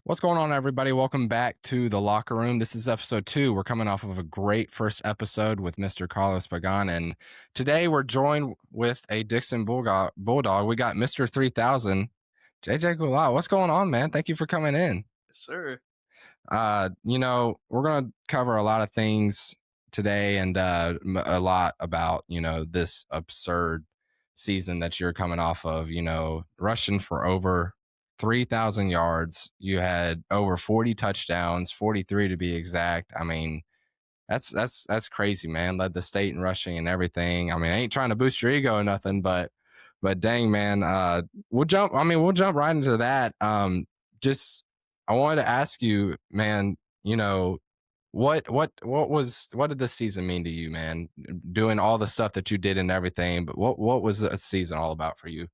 What's going on, everybody? Welcome back to the locker room. This is episode 2. We're coming off of a great first episode with Mr. Carlos Pagan, and today we're joined with a Dixon Bulldog. We got Mr. 3000, JJ Gulat. What's going on, man? Thank you for coming in. Yes, sir. We're gonna cover a lot of things today, and a lot about this absurd season that you're coming off of. Rushing for over 3,000 yards. You had over 40 touchdowns, 43 to be exact. I mean, that's crazy, man. Led the state in rushing and everything. I mean, I ain't trying to boost your ego or nothing, but dang, man. We'll jump right into that. Just I wanted to ask you, man. What did this season mean to you, man? Doing all the stuff that you did and everything, but what was the season all about for you?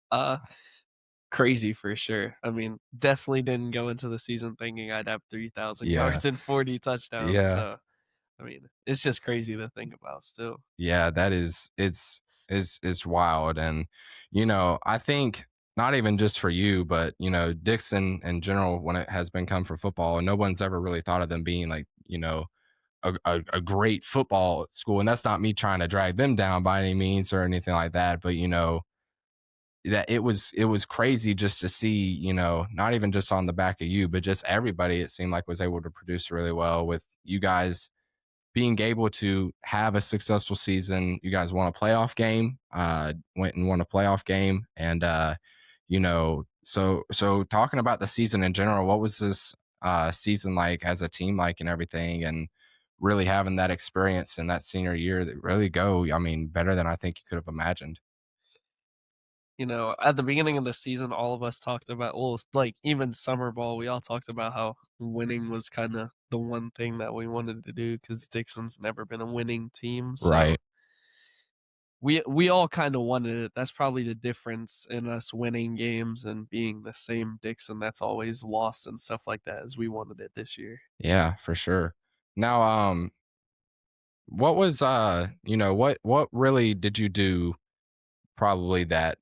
Uh, Crazy for sure. I mean, definitely didn't go into the season thinking I'd have 3,000 Yeah, yards and 40 touchdowns. yeah, So, I mean, it's just crazy to think about still. yeah. That is it's wild, and I think not even just for you, but Dixon in general, when it has been come for football, and no one's ever really thought of them being like a great football school, and that's not me trying to drag them down by any means or anything like that, but that it was crazy just to see, not even just on the back of you, but just everybody, it seemed like, was able to produce really well with you guys being able to have a successful season. You guys won a playoff game, went and won a playoff game. And, so talking about the season in general, what was this season like as a team, like, and everything? And really having that experience in that senior year that really I mean, better than I think you could have imagined. At the beginning of the season, all of us talked about, well, like even summer ball, we all talked about how winning was kind of the one thing that we wanted to do because Dixon's never been a winning team. So, Right. we all kind of wanted it. That's probably the difference in us winning games and being the same Dixon that's always lost and stuff like that as we wanted it this year. Yeah, for sure. Now, what really did you do probably that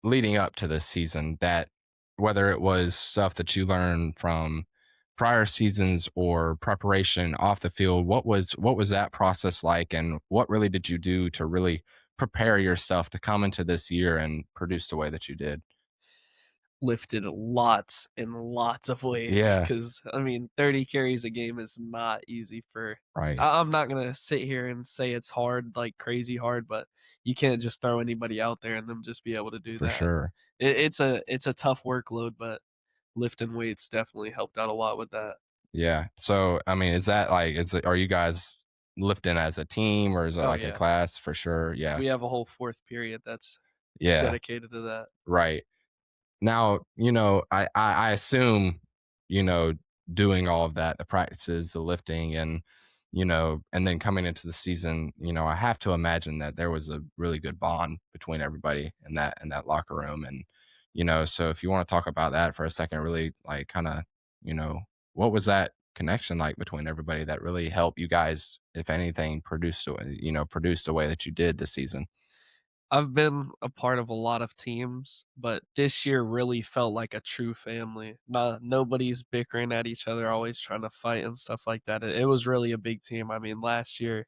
leading up to this season, that whether it was stuff that you learned from prior seasons or preparation off the field, what was that process like, and what really did you do to really prepare yourself to come into this year and produce the way that you did? Lifted lots and lots of weights Yeah, because I mean, 30 carries a game is not easy for. right, I'm not gonna sit here and say it's hard, like crazy hard, but you can't just throw anybody out there and them just be able to do for that. sure. It's a tough workload, but lifting weights definitely helped out a lot with that. Yeah. So, I mean, is that like, are you guys lifting as a team, or is it Oh like a yeah, class for sure? Yeah. we have a whole fourth period that's Yeah. dedicated to that. Right. Now, I assume, you know, doing all of that, the practices, the lifting, and, and then coming into the season, I have to imagine that there was a really good bond between everybody in that locker room. And, so if you want to talk about that for a second, really like kind of, you know, what was that connection like between everybody that really helped you guys, if anything, produce the way that you did this season? I've been a part of a lot of teams, but this year really felt like a true family. Nobody's bickering at each other, always trying to fight and stuff like that. It was really a big team. I mean, last year,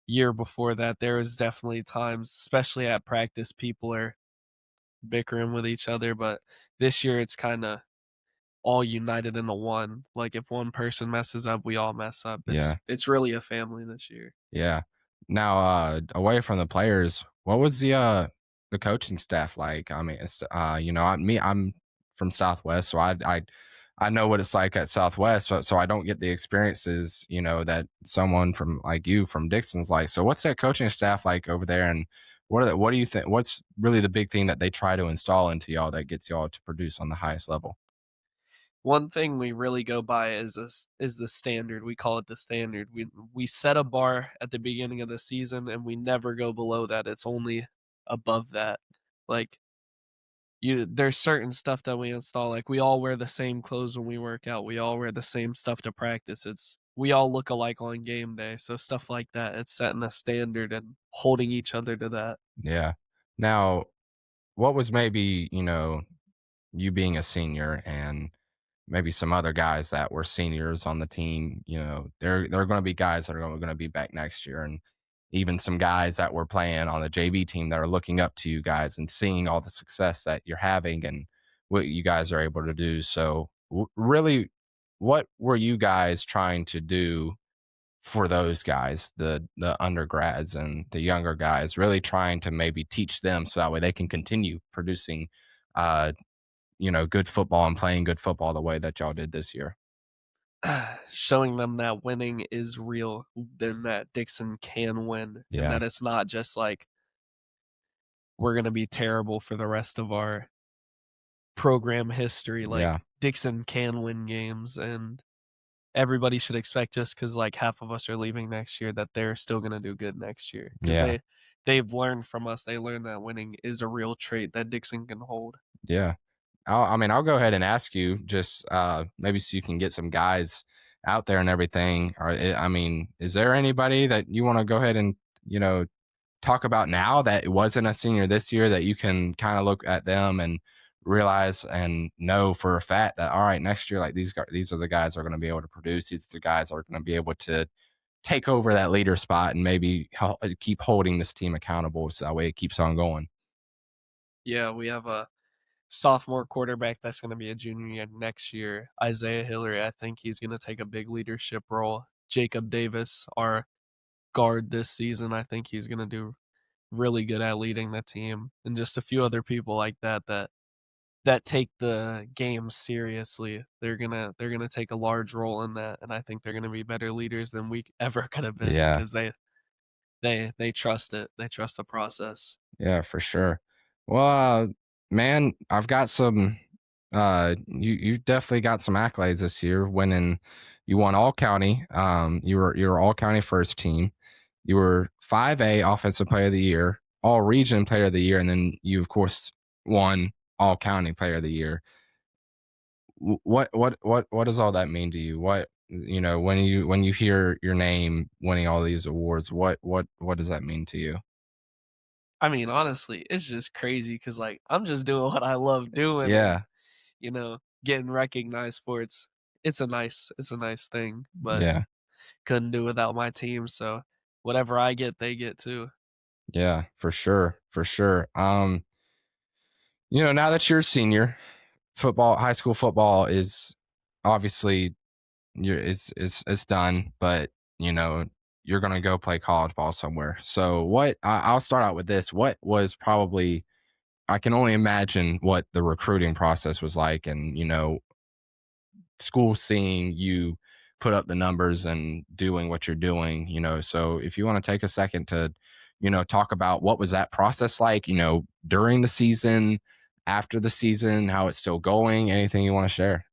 year before that, there was definitely times, especially at practice, people are bickering with each other. But this year, it's kind of all united into one. Like if one person messes up, we all mess up. It's Yeah. it's really a family this year. Yeah. Now, away from the players, what was the coaching staff like? I mean, I'm from Southwest, so I know what it's like at Southwest, so I don't get the experiences, that someone from like you from Dixon's like. So what's that coaching staff like over there, and what do you think? What's really the big thing that they try to install into y'all that gets y'all to produce on the highest level? One thing we really go by is the standard. We call it the standard. We set a bar at the beginning of the season and we never go below that. It's only above that. Like there's certain stuff that we install. Like we all wear the same clothes when we work out. We all wear the same stuff to practice. It's we all look alike on game day. So stuff like that. It's setting a standard and holding each other to that. Yeah. Now, what was maybe you being a senior and maybe some other guys that were seniors on the team, they're going to be guys that are going to be back next year, and even some guys that were playing on the JV team that are looking up to you guys and seeing all the success that you're having and what you guys are able to do. So, really, what were you guys trying to do for those guys, the undergrads and the younger guys, really trying to maybe teach them so that way they can continue producing, uh, good football and playing good football the way that y'all did this year? Showing them that winning is real, then that Dixon can win, and Yeah, that it's not just like we're gonna be terrible for the rest of our program history. yeah, Like Dixon can win games, and everybody should expect just because like half of us are leaving next year that they're still gonna do good next year because yeah, they've learned from us. They learned that winning is a real trait that Dixon can hold. yeah. I mean, I'll go ahead and ask you just maybe so you can get some guys out there and everything. I mean, is there anybody that you want to go ahead and you know talk about now that wasn't a senior this year that you can kind of look at them and realize and know for a fact that all right, next year, like these are the guys that are going to be able to produce. These are the guys that are going to be able to take over that leader spot and maybe keep holding this team accountable so that way it keeps on going. Yeah, we have a sophomore quarterback that's gonna be a junior next year, Isaiah Hillary. I think he's gonna take a big leadership role. Jacob Davis, our guard this season, I think he's gonna do really good at leading the team, and just a few other people like that take the game seriously. They're gonna take a large role in that, and I think they're gonna be better leaders than we ever could have been Yeah, because they trust it. They trust the process. yeah, for sure. Well, man, I've got some. You've definitely got some accolades this year. Winning, you won all county. You were all county first team. You were 5A offensive player of the year, all region player of the year, and then you of course won all county player of the year. What does all that mean to you? When you hear your name winning all these awards, what does that mean to you? I mean, honestly, it's just crazy because like, I'm just doing what I love doing and, Yeah, getting recognized for it's a nice thing, but yeah, couldn't do without my team, so whatever I get, they get too. yeah, for sure, for sure. Now that you're a senior, high school football is obviously it's done, but you know you're gonna go play college ball somewhere. So I'll start out with this. What was probably I can only imagine what the recruiting process was like, and school seeing you put up the numbers and doing what you're doing. So if you want to take a second to talk about what was that process like, during the season, after the season, how it's still going, anything you want to share.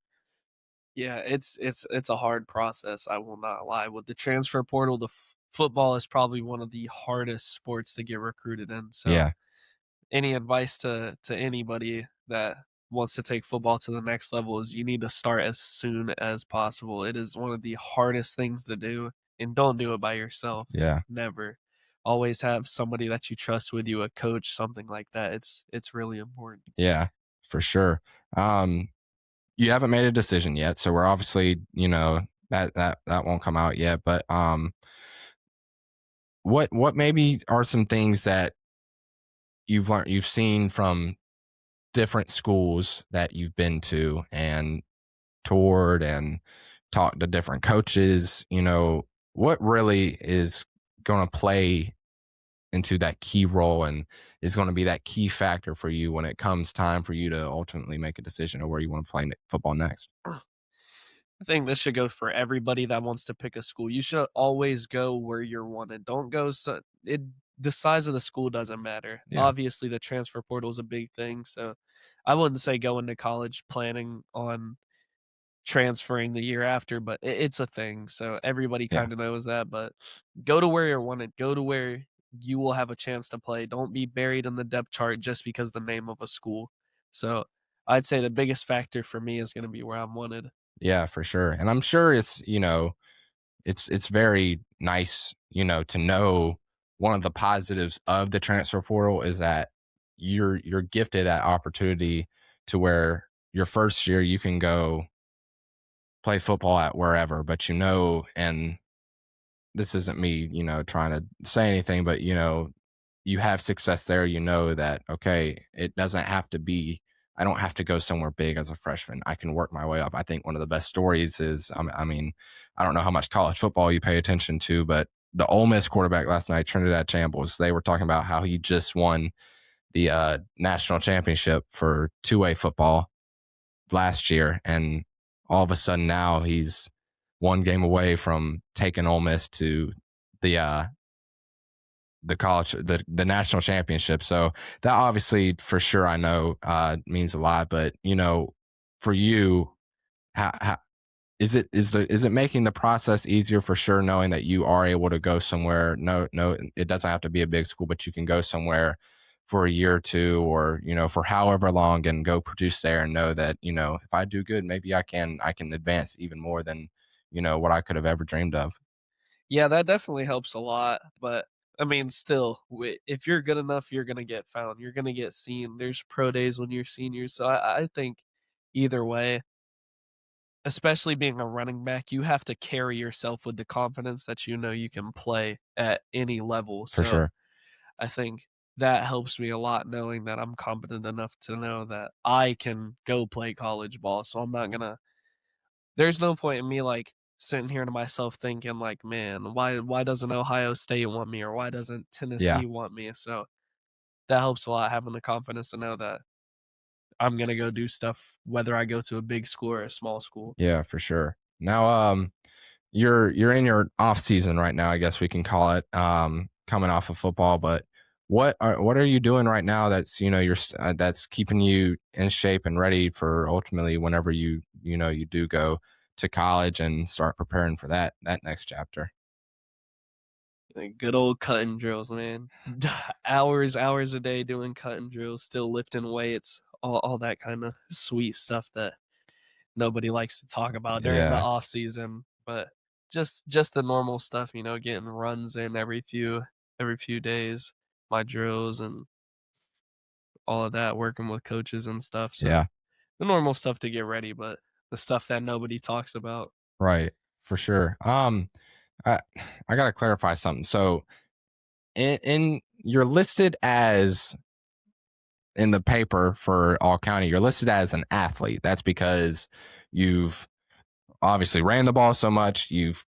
Yeah, it's a hard process, I will not lie. With the transfer portal, the football is probably one of the hardest sports to get recruited in, so Yeah, any advice to anybody that wants to take football to the next level is you need to start as soon as possible. It is one of the hardest things to do, and don't do it by yourself. yeah, Never. Always have somebody that you trust with you, a coach, something like that. It's really important. yeah, for sure. um you haven't made a decision yet, so we're obviously that won't come out yet, but what maybe are some things that you've seen from different schools that you've been to and toured and talked to different coaches, what really is going to play into that key role and is going to be that key factor for you when it comes time for you to ultimately make a decision of where you want to play football next? I think this should go for everybody that wants to pick a school. You should always go where you're wanted. Don't go the size of the school doesn't matter. Yeah, Obviously, the transfer portal is a big thing, so I wouldn't say go into college planning on transferring the year after, but it's a thing. So everybody yeah, kind of knows that, but go to where you're wanted. Go to where you will have a chance to play. Don't be buried in the depth chart just because the name of a school. So I'd say the biggest factor for me is going to be where I'm wanted. yeah, for sure. And I'm sure it's very nice, to know one of the positives of the transfer portal is that you're gifted that opportunity to where your first year you can go play football at wherever, but and this isn't me, trying to say anything, but you have success there, that okay, it doesn't have to be I don't have to go somewhere big as a freshman. I can work my way up. I think one of the best stories is I mean, I don't know how much college football you pay attention to, but the Ole Miss quarterback last night, Trinidad Chambliss, they were talking about how he just won the national championship for two-way football last year, and all of a sudden now he's one game away from taking Ole Miss to the the national championship. So that obviously for sure I know means a lot. But for you, how is it making the process easier for sure, knowing that you are able to go somewhere? No, it doesn't have to be a big school, but you can go somewhere for a year or two, or for however long, and go produce there, and know that if I do good, maybe I can advance even more than what I could have ever dreamed of. Yeah, that definitely helps a lot, but, I mean, still, if you're good enough, you're gonna get found, you're gonna get seen, there's pro days when you're senior, so I think either way, especially being a running back, you have to carry yourself with the confidence that you know you can play at any level, For so sure. I think that helps me a lot knowing that I'm competent enough to know that I can go play college ball, so I'm not gonna there's no point in me, like, sitting here to myself thinking like, "Man, why doesn't Ohio State want me, or why doesn't Yeah. Tennessee want me?" So, that helps a lot having the confidence to know that I'm gonna go do stuff whether I go to a big school or a small school. Yeah, for sure. Now, you're in your off season right now, I guess we can call it, coming off of football. But what are you doing right now that's that's keeping you in shape and ready for ultimately whenever you do go to college and start preparing for that next chapter? Like, good old cutting drills, man. Hours a day doing cutting drills, still lifting weights, all that kinda sweet stuff that nobody likes to talk about during the Yeah, off season, but just the normal stuff, getting runs in every few days, my drills and all of that, working with coaches and stuff, so yeah, the normal stuff to get ready, but the stuff that nobody talks about. right, for sure. I I gotta clarify something. So in you're listed as in the paper for all county, you're listed as an athlete. That's because you've obviously ran the ball so much, you've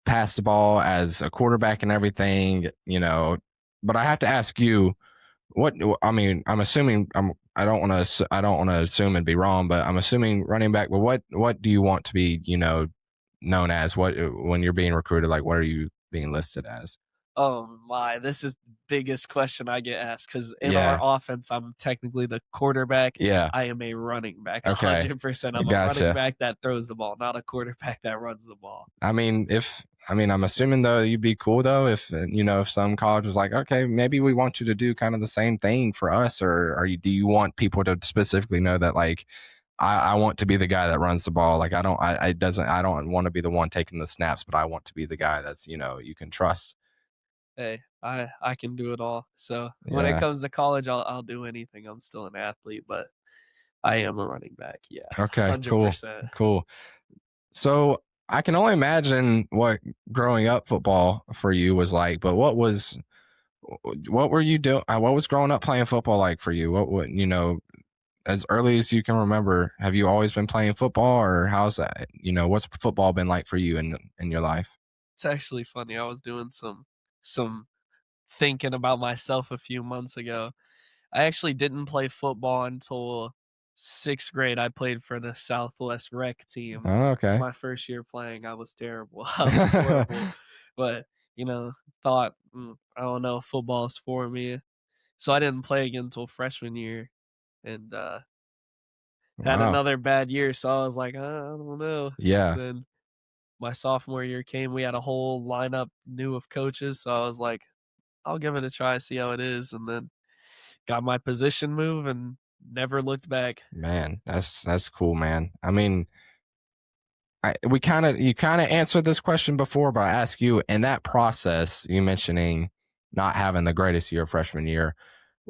passed the ball as a quarterback and everything. But I have to ask you, what I mean, I'm assuming I don't want to assume and be wrong, but I'm assuming running back. But what do you want to be, known as? What when you're being recruited, like what are you being listed as? Oh my, this is the biggest question I get asked because in our Yeah. offense, I'm technically the quarterback. Yeah. I am a running back, Okay. 100%. I'm a running Gotcha. back that throws the ball, not a quarterback that runs the ball. I'm assuming though you'd be cool though if some college was like, okay, maybe we want you to do kind of the same thing for us, or do you want people to specifically know that like I want to be the guy that runs the ball, like I don't want to be the one taking the snaps, but I want to be the guy that's you can trust. Hey, I can do it all. So when it Yeah. comes to college, I'll do anything. I'm still an athlete, but I am a running back. Yeah, Okay. Cool. 100%. Cool. So I can only imagine what growing up football for you was like, but what were you doing? What was growing up playing football like for you? What as early as you can remember, have you always been playing football, or how's that? What's football been like for you in your life? It's actually funny. I was doing some thinking about myself a few months ago. I actually didn't play football until 6th grade. I played for the Southwest rec team. Oh, It's okay. my first year playing. I was terrible. I was horrible, but, thought, I don't know if football is for me. So I didn't play again until freshman year and, had Wow. another bad year, so I was like, I don't know." Yeah, Then my sophomore year came, we had a whole lineup new of coaches, so I was like, "I'll give it a try, see how it is," and then got my position move and never looked back. man, that's cool, man. I mean, you kind of answered this question before, but I ask you in that process, you mentioning not having the greatest year freshman year.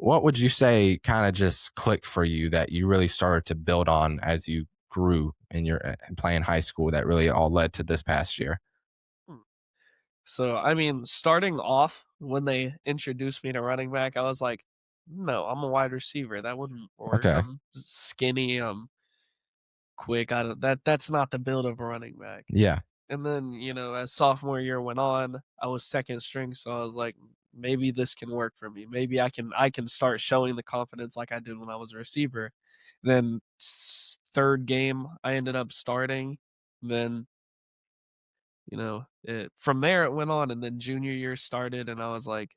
what would you say kind of just clicked for you that you really started to build on as you grew in your playing high school that really all led to this past year? Hmm. So, I mean, starting off when they introduced me to running back, I was like, "No, I'm a wide receiver. That wouldn't work. Okay. I'm skinny. I'm quick. I don't, that's not the build of a running back." Yeah. And then, as sophomore year went on, I was second string, so I was like, maybe this can work for me. Maybe I can start showing the confidence like I did when I was a receiver. Then third game, I ended up starting. Then, from there it went on, and then junior year started, and I was like,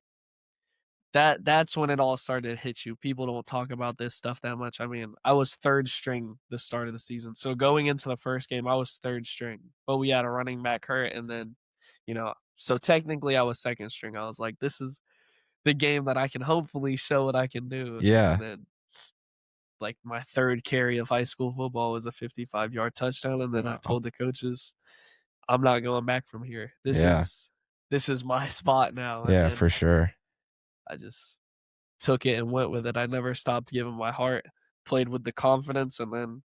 that's when it all started to hit you. People don't talk about this stuff that much. I mean, I was third string the start of the season. So going into the first game, I was third string, but we had a running back hurt, and then, so technically I was second string. I was like, this is the game that I can hopefully show what I can do. And Yeah. then like my third carry of high school football was a 55-yard touchdown, and then I Wow. told the coaches, I'm not going back from here. This Yeah. is this is my spot now. And Yeah, then for sure. I just took it and went with it. I never stopped giving my heart, played with the confidence, and then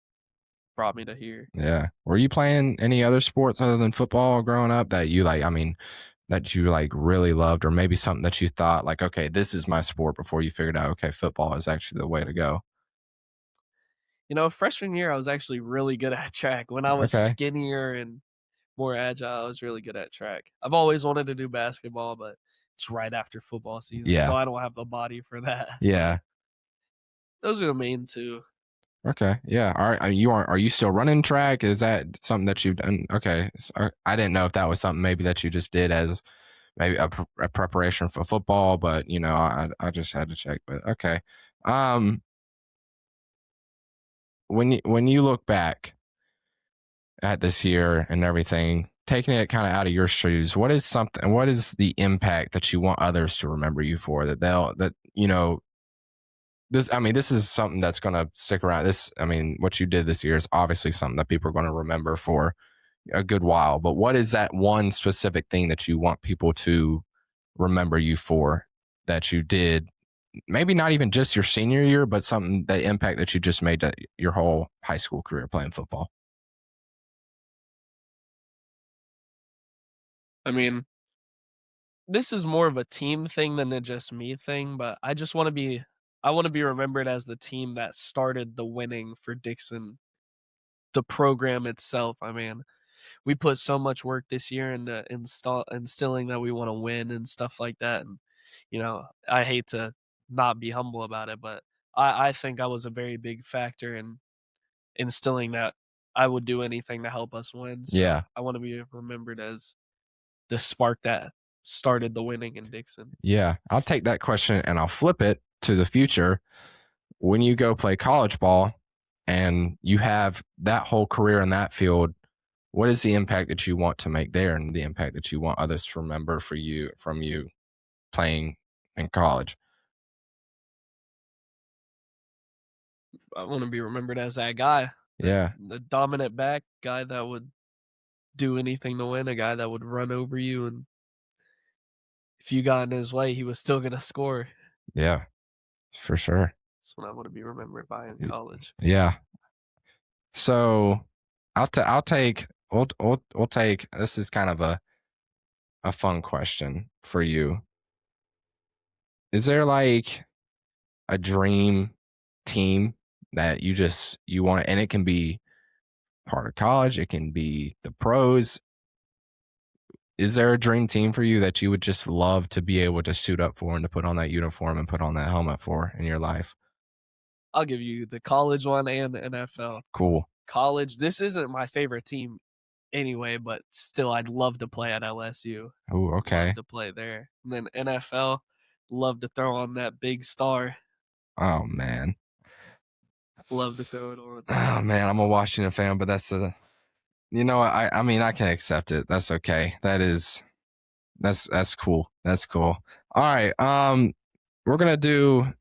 brought me to here. Yeah. Were you playing any other sports other than football growing up that you like, I mean, that you like really loved, or maybe something that you thought like, okay, this is my sport before you figured out, okay, football is actually the way to go? Freshman year, I was actually really good at track. When I was Okay. skinnier and more agile, I was really good at track. I've always wanted to do basketball, but it's right after football season, so Yeah. I don't have the body for that. But Yeah. those are the main two. Okay. Yeah. Are you still running track? Is that something that you've done? Okay. So I didn't know if that was something maybe that you just did as maybe a preparation for football, but I just had to check. But okay. Um, when you look back at this year and everything, taking it kind of out of your shoes, what is the impact that you want others to remember you for, this, I mean, this is something that's going to stick around. I mean, what you did this year is obviously something that people are going to remember for a good while. But what is that one specific thing that you want people to remember you for that you did? Maybe not even just your senior year, but something, the impact that you just made to your whole high school career playing football. I mean, this is more of a team thing than a just me thing, but I want to be remembered as the team that started the winning for Dixon, the program itself. I mean, we put so much work this year into instilling that we want to win and stuff like that. And I hate to not be humble about it, but I think I was a very big factor in instilling that I would do anything to help us win. So Yeah. I want to be remembered as the spark that started the winning in Dixon. Yeah. I'll take that question and I'll flip it to the future. When you go play college ball and you have that whole career in that field, what is the impact that you want to make there and the impact that you want others to remember from you playing in college? I want to be remembered as that guy, Yeah. the dominant back guy that would do anything to win, a guy that would run over you, and if you got in his way, he was still gonna score. Yeah, for sure. That's what I want to be remembered by in college. Yeah. So I'll take we'll take, this is kind of a fun question for you. Is there like a dream team that you want, and it can be part of college, it can be the pros. Is there a dream team for you that you would just love to be able to suit up for and to put on that uniform and put on that helmet for in your life? I'll give you the college one and the NFL. Cool. College, this isn't my favorite team anyway, but still, I'd love to play at LSU. Oh, Love okay. to play there. And then NFL, love to throw on that big star. Oh man. Love to throw it on. Oh man, I'm a Washington fan, but I mean I can accept it. That's okay. That's cool. That's cool. All right. We're gonna do,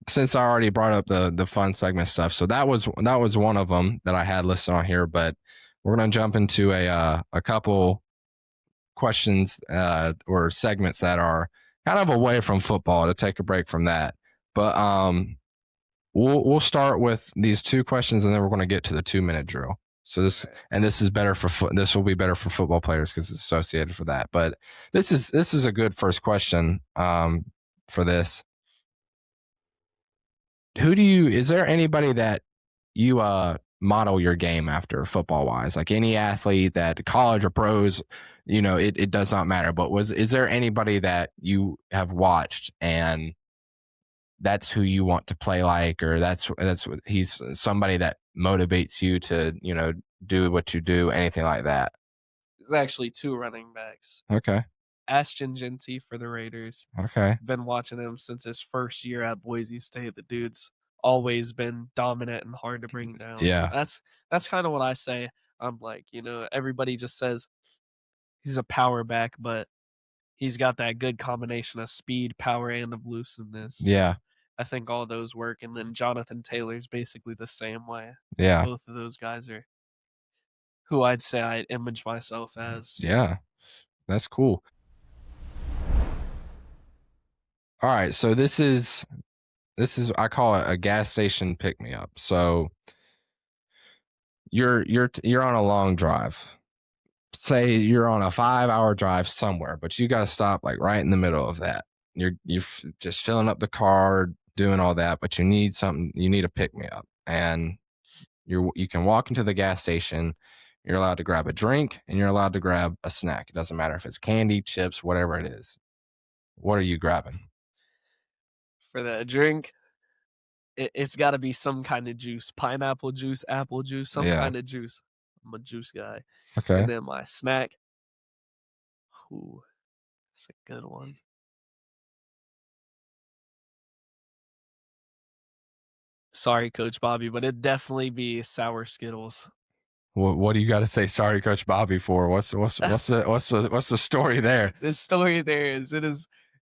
since I already brought up the fun segment stuff. So that was one of them that I had listed on here, but we're gonna jump into a couple questions or segments that are kind of away from football to take a break from that. But we'll start with these two questions, and then we're going to get to the 2 minute drill. So All this right. and this is better for this will be better for football players because it's associated for that. But this is a good first question for this. Who do you is there anybody that you model your game after football wise? Like any athlete that college or pros, it does not matter. But is there anybody that you have watched and that's who you want to play like, or that's what he's somebody that motivates you to, do what you do, anything like that? There's actually two running backs. Okay. Ashton Genty for the Raiders. Okay. Been watching him since his first year at Boise State. The dude's always been dominant and hard to bring down. Yeah. That's kind of what I say. I'm like, everybody just says he's a power back, but he's got that good combination of speed, power, and elusiveness. So Yeah. I think all those work. And then Jonathan Taylor's basically the same way. Yeah. Both of those guys are who I'd say I image myself as. Yeah. That's cool. All right. So this is I call it a gas station pick me up. So you're on a long drive. Say you're on a 5 hour drive somewhere, but you got to stop like right in the middle of that. You're just filling up the car, doing all that, but you need something. You need a pick me up, and you can walk into the gas station. You're allowed to grab a drink, and you're allowed to grab a snack. It doesn't matter if it's candy, chips, whatever it is. What are you grabbing? For the drink, it's got to be some kind of juice, pineapple juice, apple juice, some Yeah. kind of juice. I'm a juice guy. Okay. And then my snack, ooh, that's a good one. Sorry, Coach Bobby, but it'd definitely be sour Skittles. What do you got to say? Sorry, Coach Bobby. For what's the story there? The story there is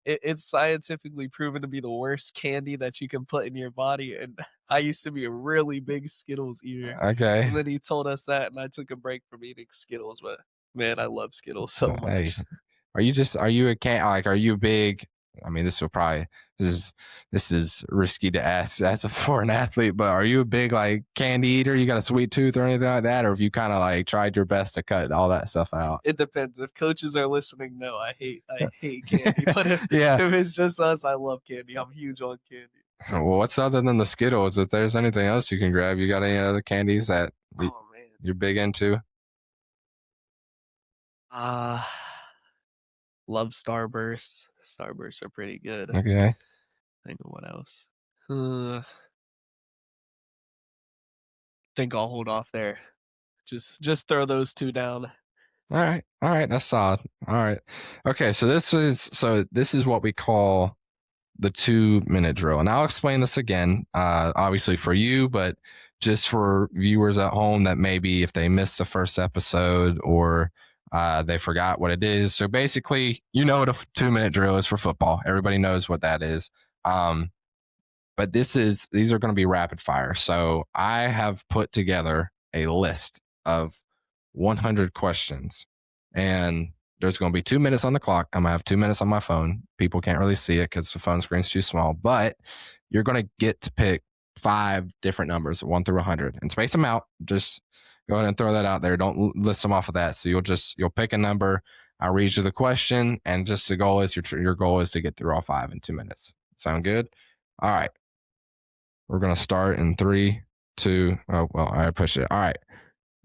it's scientifically proven to be the worst candy that you can put in your body. And I used to be a really big Skittles eater. Okay. And then he told us that, and I took a break from eating Skittles. But man, I love Skittles so Hey, much. are you a can like are you big? I mean, this is this is risky to ask as a foreign athlete, but are you a big like candy eater? You got a sweet tooth or anything like that, or have you kind of like tried your best to cut all that stuff out? It depends. If coaches are listening, no, I hate candy. But if, Yeah. if it's just us, I love candy. I'm huge on candy. Well, what's other than the Skittles? If there's anything else you can grab, you got any other candies that Oh man. you're big into? Uh love Starbursts. Starbursts are pretty good. Okay. Think of what else. Think I'll hold off there. Just throw those two down. All right, that's solid. All right, okay. So this is what we call the 2 minute drill, and I'll explain this again. Obviously for you, but just for viewers at home that maybe if they missed the first episode or they forgot what it is. So basically, you know what a 2 minute drill is for football. Everybody knows what that is. But these are going to be rapid fire. So I have put together a list of 100 questions, and there's going to be 2 minutes on the clock. I'm going to have 2 minutes on my phone. People can't really see it because the phone screen's too small, but you're going to get to pick 5 different numbers, 1 through 100, and space them out. Just go ahead and throw that out there. Don't list them off of that. So you'll pick a number. I'll read you the question, and just the goal is your goal is to get through all 5 in 2 minutes. Sound good? All right. We're going to start in 3, 2. Oh, well, I pushed it. All right.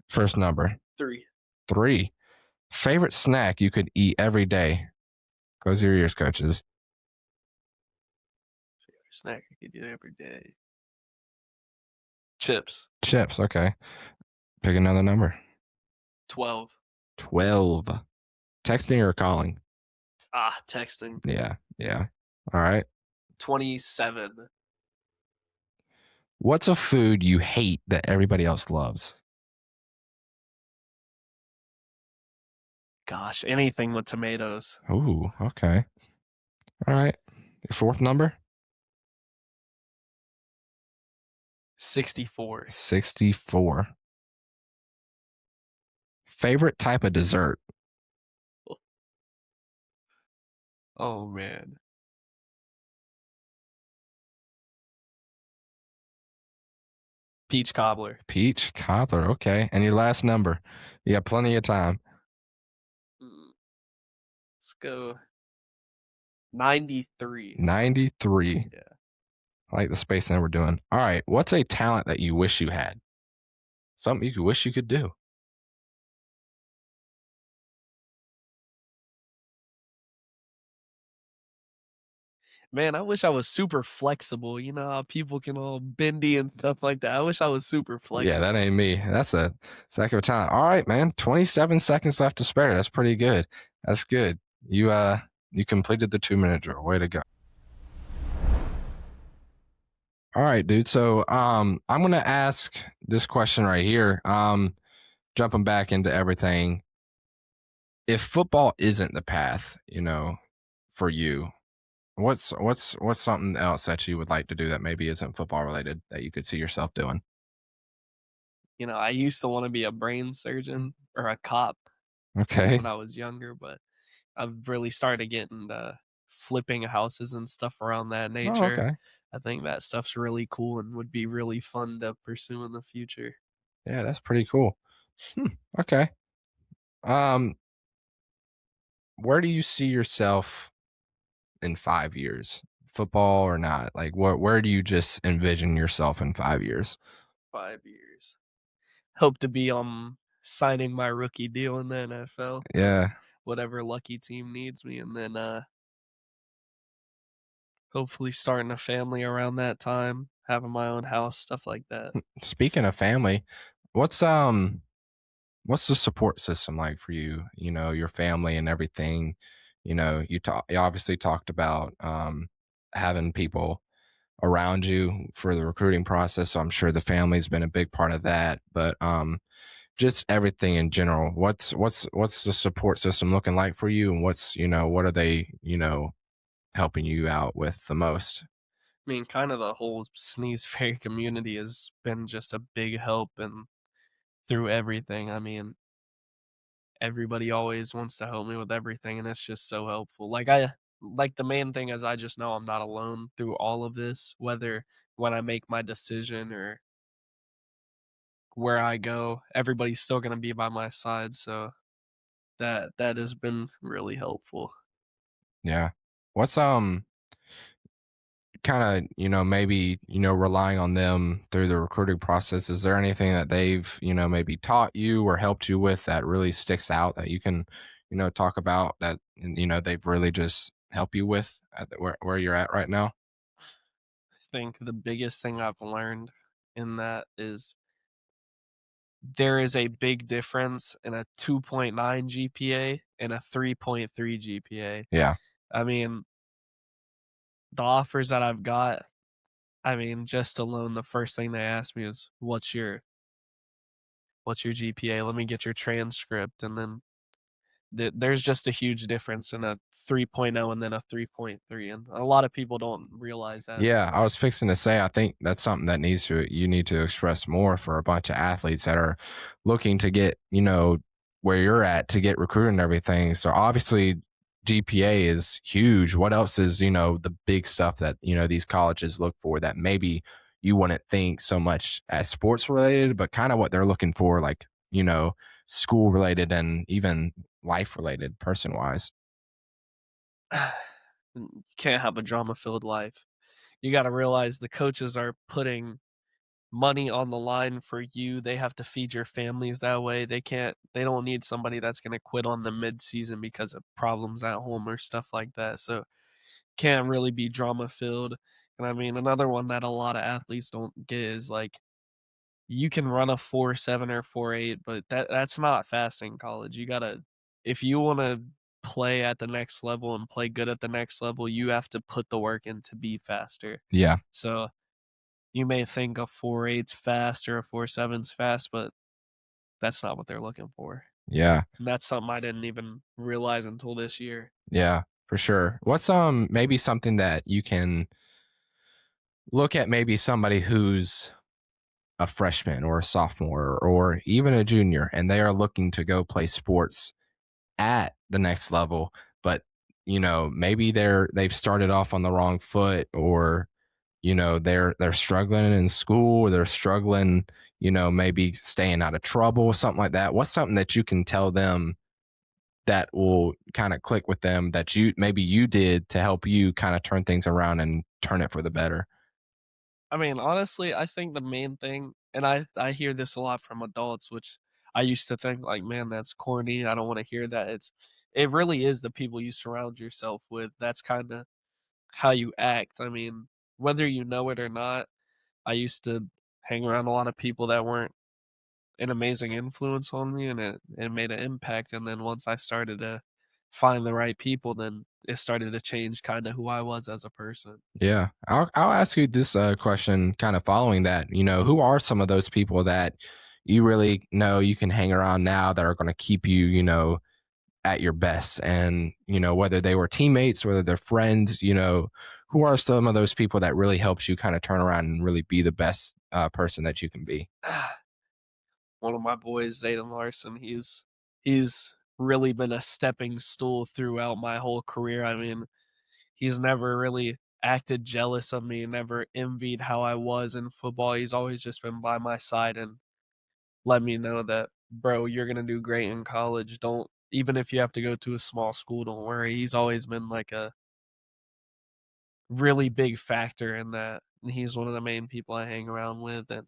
First number 3. 3. Favorite snack you could eat every day? Close your ears, coaches. Favorite snack I could eat every day. Chips. Chips. Okay. Pick another number. 12. 12. Texting or calling? Texting. Yeah. Yeah. All right. 27. What's a food you hate that everybody else loves? Gosh, anything with tomatoes. Ooh, okay. All right. Your fourth number? 64. 64. Favorite type of dessert? Oh man. Peach cobbler. Peach cobbler. Okay. And your last number. You got plenty of time. Mm, let's go 93. 93. Yeah. I like the space that we're doing. All right. What's a talent that you wish you had? Something you wish you could do? Man, I wish I was super flexible. You know how people can all bendy and stuff like that. I wish I was super Yeah, that flexible. ain't me. That's a heck of a talent. All right, man. 27 seconds left to spare. That's pretty good. That's good. You completed the 2 minute drill. Way to go. All right, dude. So I'm gonna ask this question right here. Jumping back into everything. If football isn't the path, for you, what's something else that you would like to do that maybe isn't football related that you could see yourself doing? You know, I used to want to be a brain surgeon or a cop when Okay. I was younger, but I've really started getting flipping houses and stuff around that Oh, nature. okay. I think that stuff's really cool and would be really fun to pursue in the future. Yeah, that's pretty cool. Hmm, okay. Um, where do you see yourself in 5 years? Football or not? Like, where do you just envision yourself in 5 years? 5 years. Hope to be signing my rookie deal in the NFL to Yeah. whatever lucky team needs me, and then hopefully starting a family around that time, having my own house, stuff like that. Speaking of family, what's um what's the support system like for you? Your family and everything. You obviously talked about having people around you for the recruiting process. So I'm sure the family's been a big part of that. But just everything in general. What's the support system looking like for you, and what are they helping you out with the most? I mean, kind of the whole Sneeze Fairy community has been just a big help and through everything. I mean, everybody always wants to help me with everything, and it's just so helpful. Like the main thing is I just know I'm not alone through all of this, whether when I make my decision or where I go, everybody's still gonna be by my side. So that has been really helpful. Yeah. What's kind of maybe relying on them through the recruiting process, is there anything that they've maybe taught you or helped you with that really sticks out that you can talk about, that they've really just help you with where you're at right now? I think the biggest thing I've learned in that is there is a big difference in a 2.9 GPA and a 3.3 GPA. Yeah. I mean, the offers that I've got, I mean, just alone, the first thing they ask me is, "What's your GPA? Let me get your transcript." And then there's just a huge difference in a 3.0 and then a 3.3, and a lot of people don't realize that. Yeah, I was fixing to say, I think that's something that you need to express more for a bunch of athletes that are looking to get, where you're at to get recruited and everything. So obviously GPA is huge. What else is, the big stuff that, these colleges look for that maybe you wouldn't think so much as sports related, but kind of what they're looking for, like, school related and even life related, person wise. You can't have a drama-filled life. You gotta realize the coaches are putting money on the line for you. They have to feed your families that way. They don't need somebody that's gonna quit on the mid-season because of problems at home or stuff like that. So can't really be drama filled. And I mean, another one that a lot of athletes don't get is like you can run a 4.7 or 4.8, but that's not fast in college. You gotta if you wanna play at the next level and play good at the next level, you have to put the work in to be faster. Yeah. So you may think a 4.8's fast or a 4.7's fast, but that's not what they're looking for. Yeah. And that's something I didn't even realize until this year. Yeah, for sure. What's maybe something that you can look at, maybe somebody who's a freshman or a sophomore or even a junior, and they are looking to go play sports at the next level, but maybe they've started off on the wrong foot, or they're struggling in school, or they're struggling, maybe staying out of trouble, something like that? What's something that you can tell them that will kind of click with them that you did to help you kind of turn things around and turn it for the better? I mean, honestly, I think the main thing, and I hear this a lot from adults, which I used to think like, man, that's corny. I don't want to hear that. It really is the people you surround yourself with. That's kind of how you act. I mean, whether you know it or not, I used to hang around a lot of people that weren't an amazing influence on me, and it made an impact. And then once I started to find the right people, then it started to change kind of who I was as a person. Yeah, I'll ask you this question, kind of following that. Who are some of those people that you really know you can hang around now that are going to keep you, at your best? And whether they were teammates, whether they're friends, who are some of those people that really helps you kind of turn around and really be the best person that you can be? One of my boys, Zayden Larson, he's really been a stepping stool throughout my whole career. I mean, he's never really acted jealous of me, never envied how I was in football. He's always just been by my side and let me know that, bro, you're gonna do great in college. Don't even if you have to go to a small school, don't worry. He's always been like a really big factor in that. And he's one of the main people I hang around with. And,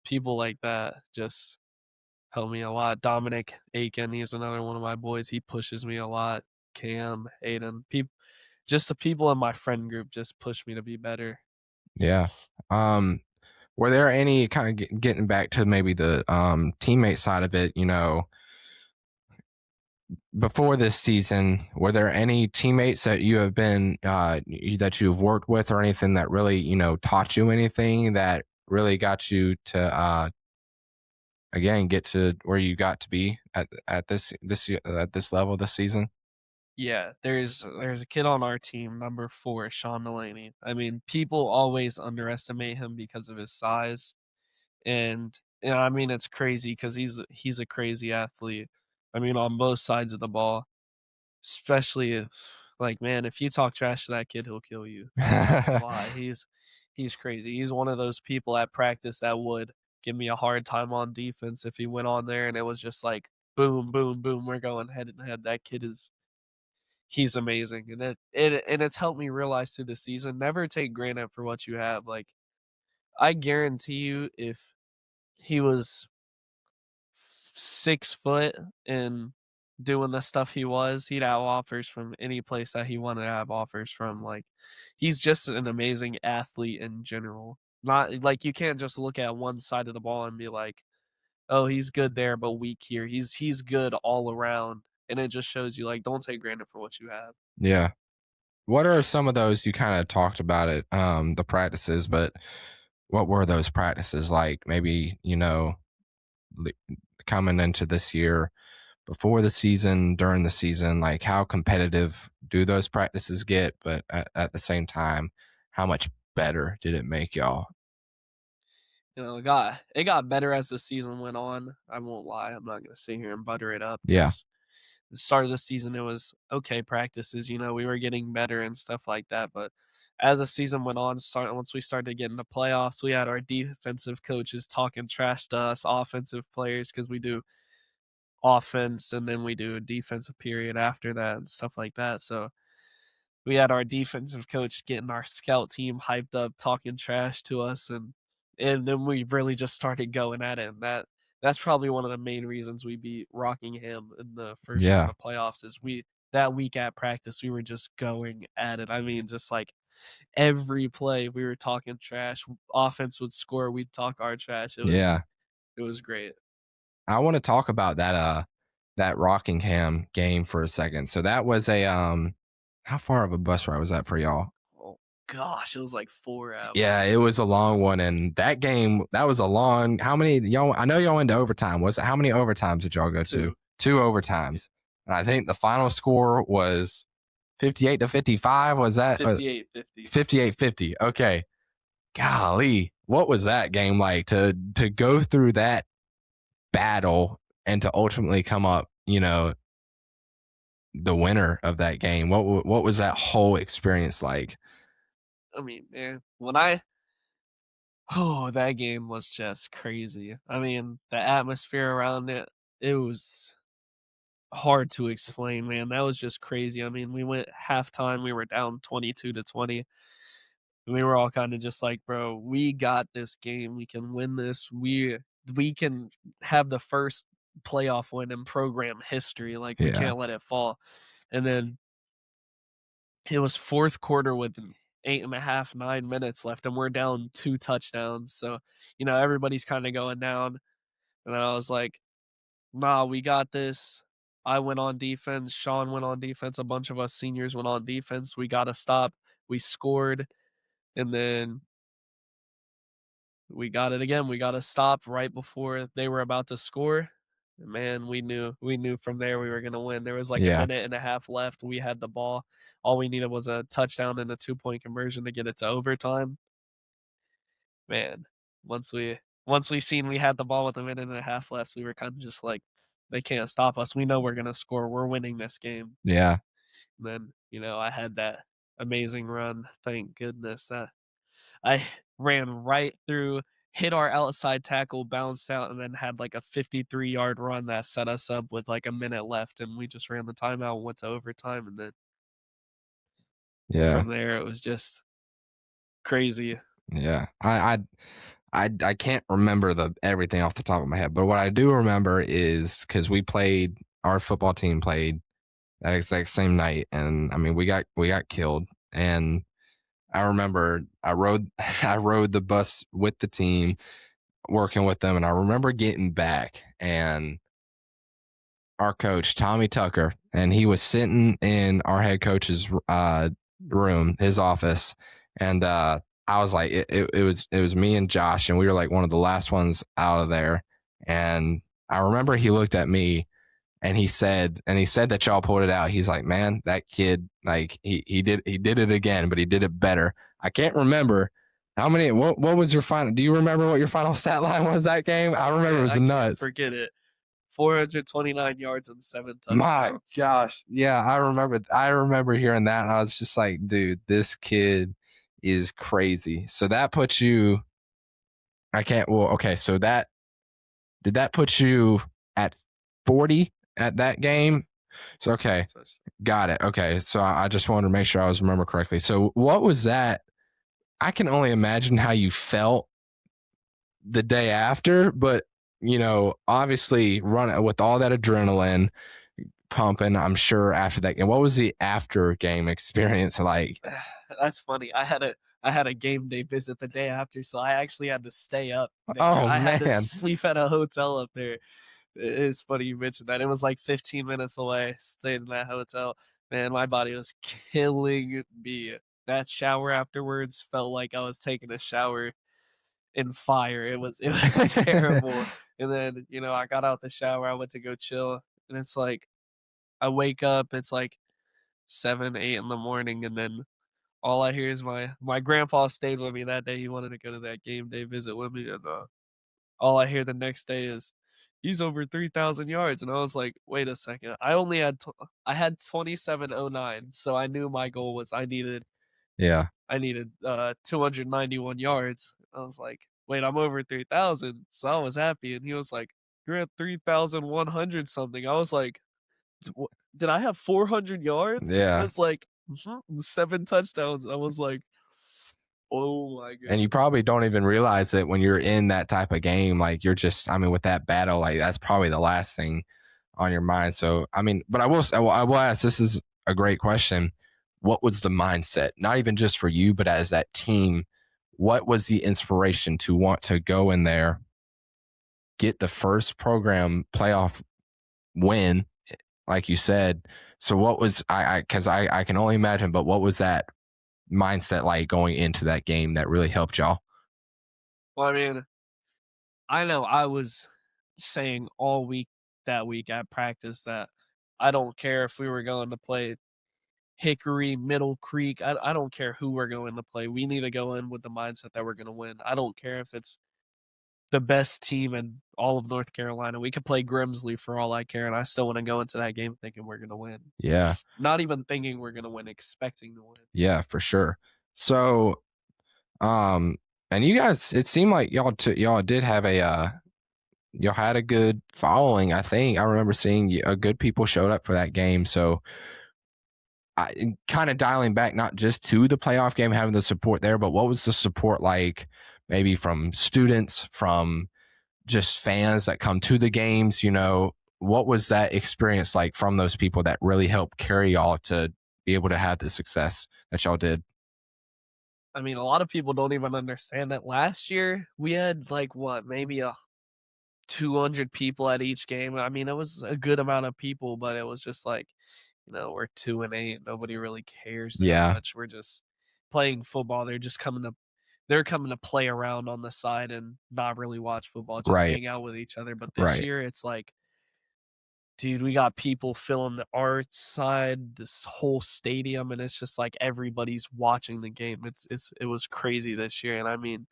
people like that just help me a lot. Dominic Aiken, he's another one of my boys. He pushes me a lot. Cam, Aiden, people, just the people in my friend group just push me to be better. Yeah. Were there any kind of getting back to maybe the teammate side of it? Before this season, were there any teammates that you have been that you've worked with, or anything that really taught you anything that really got you to again get to where you got to be at this level this season? Yeah, there's a kid on our team, number 4, Sean Delaney. I mean, people always underestimate him because of his size, and I mean, it's crazy because he's a crazy athlete. I mean, on both sides of the ball, especially if, like, man, if you talk trash to that kid, he'll kill you. Not even gonna lie. He's crazy. He's one of those people at practice that would give me a hard time on defense if he went on there and it was just like boom, boom, boom, we're going head and head. That kid is he's amazing. And it's helped me realize through the season, never take granted for what you have. Like, I guarantee you if he was 6 foot and doing the stuff he was, he'd have offers from any place that he wanted to have offers from. Like, he's just an amazing athlete in general. Not like you can't just look at one side of the ball and be like, "Oh, he's good there, but weak here." He's good all around, and it just shows you like don't take granted for what you have. Yeah. What are some of those? You kind of talked about it, the practices, but what were those practices like? Maybe li- coming into this year, before the season, during the season, like how competitive do those practices get? But at the same time, how much better did it make y'all? It got better as the season went on. I won't lie. I'm not gonna sit here and butter it up Yeah. because the start of the season it was okay practices. We were getting better and stuff like that. But as the season went on, once we started getting the playoffs, we had our defensive coaches talking trash to us, offensive players, because we do offense and then we do a defensive period after that and stuff like that. So we had our defensive coach getting our scout team hyped up, talking trash to us, and then we really just started going at it. And that's probably one of the main reasons we beat Rockingham in the first round Yeah. of playoffs is we that week at practice we were just going at it. I mean, just like every play we were talking trash. Offense would score, we'd talk our trash. Yeah. It was great. I want to talk about that Rockingham game for a second. So that was a how far of a bus ride was that for y'all? Oh gosh, it was like 4 hours. Yeah, it was a long one, and that game, that was a long. How many y'all? I know y'all went to overtime. Was it how many overtimes did y'all go to? Two. Two Yeah. overtimes, and I think the final score was 58-55. Was that 58-50. 58-50? Okay, golly, what was that game like to go through that battle and to ultimately come up, the winner of that game? What was that whole experience like? I mean, man, when I oh, that game was just crazy. I mean, the atmosphere around it, it was hard to explain, man. That was just crazy. I mean, we went halftime, we were down 22 to 20. We were all kind of just like, bro, we got this game. We can win this. We can have the first playoff win in program history. Like we Yeah. can't let it fall. And then it was fourth quarter with 8.5, 9 minutes left, and we're down 2 touchdowns. So, everybody's kind of going down. And then I was like, nah, we got this. I went on defense. Sean went on defense. A bunch of us seniors went on defense. We got to stop. We scored. And then we got it again. We got to stop right before they were about to score. Man, we knew from there we were gonna win. There was like a Yeah. minute and a half left. We had the ball. All we needed was a touchdown and a 2-point conversion to get it to overtime. Man, once we seen we had the ball with a minute and a half left, we were kind of just like, they can't stop us. We know we're gonna score. We're winning this game. Yeah. And then, I had that amazing run. Thank goodness that I ran right through, hit our outside tackle, bounced out, and then had like a 53-yard run that set us up with like a minute left, and we just ran the timeout, went to overtime, and then Yeah. from there it was just crazy. Yeah. I can't remember the everything off the top of my head, but what I do remember is because our football team played that exact same night, and I mean we got killed. And I remember I rode I rode the bus with the team, working with them, and I remember getting back and our coach Tommy Tucker, and he was sitting in our head coach's room, his office, and I was like, it was me and Josh, and we were like one of the last ones out of there, and I remember he looked at me and he said that y'all pulled it out. He's like, man, that kid, like he did it again, but he did it better. I can't remember how many. What was your final? Do you remember what your final stat line was that game? I remember it Man, was I can't nuts. forget it. 429 yards and 7 My touchdowns. gosh. Yeah, I remember hearing that and I was just like, dude, this kid is crazy. So that puts you I can't well, okay, so that did that put you at 40 at that game? So okay, got it. Okay. So I just wanted to make sure I was remember correctly. So what was that? I can only imagine how you felt the day after, but obviously run with all that adrenaline pumping, I'm sure after that game. What was the after game experience like? That's funny. I had a game day visit the day after, so I actually had to stay up there. Oh I had to man. sleep at a hotel up there. It's funny you mentioned that. It was like 15 minutes away, stayed in that hotel. Man, my body was killing me. That shower afterwards felt like I was taking a shower in fire. It was terrible. And then, I got out the shower, I went to go chill, and it's like I wake up, it's like 7, 8 in the morning, and then all I hear is my grandpa stayed with me that day. He wanted to go to that game day visit with me, and all I hear the next day is he's over 3,000 yards, and I was like, wait a second, I had 2709, so I knew my goal was Yeah. I needed 291 yards. I was like, wait, I'm over 3,000, so I was happy, and he was like, you're at 3,100 something. I was like, did I have 400 yards? He Yeah. was like, 7 touchdowns. I was like, oh my And you goodness. probably don't even realize it when you're in that type of game. Like you're just, I mean, with that battle, like that's probably the last thing on your mind. So, I mean, but I will ask, this is a great question. What was the mindset? Not even just for you, but as that team, what was the inspiration to want to go in there, get the first program playoff win, like you said? So what was because I can only imagine, but what was that mindset like going into that game that really helped y'all? Well, I mean, I know I was saying all week that week at practice that I don't care if we were going to play Hickory, Middle Creek. I don't care who we're going to play. We need to go in with the mindset that we're going to win. I don't care if it's the best team in all of North Carolina. We could play Grimsley for all I care, and I still want to go into that game thinking we're going to win. Yeah. Not even thinking we're going to win, expecting to win. Yeah, for sure. So Um, and you guys, it seemed like y'all did have y'all had a good following. I think I remember seeing a good people showed up for that game. So kind of dialing back, not just to the playoff game, having the support there, but what was the support like, maybe from students, from just fans that come to the games? What was that experience like from those people that really helped carry y'all to be able to have the success that y'all did? I mean, a lot of people don't even understand that last year we had like what, maybe a 200 people at each game. I mean, it was a good amount of people, but it was just like, we're 2-8. Nobody really cares that Yeah, much. We're just playing football. They're coming to play around on the side and not really watch football, just right, hang out with each other. But this right. year, it's like, dude, we got people filling the arts side, this whole stadium, and it's just like everybody's watching the game. It was crazy this year, and I mean,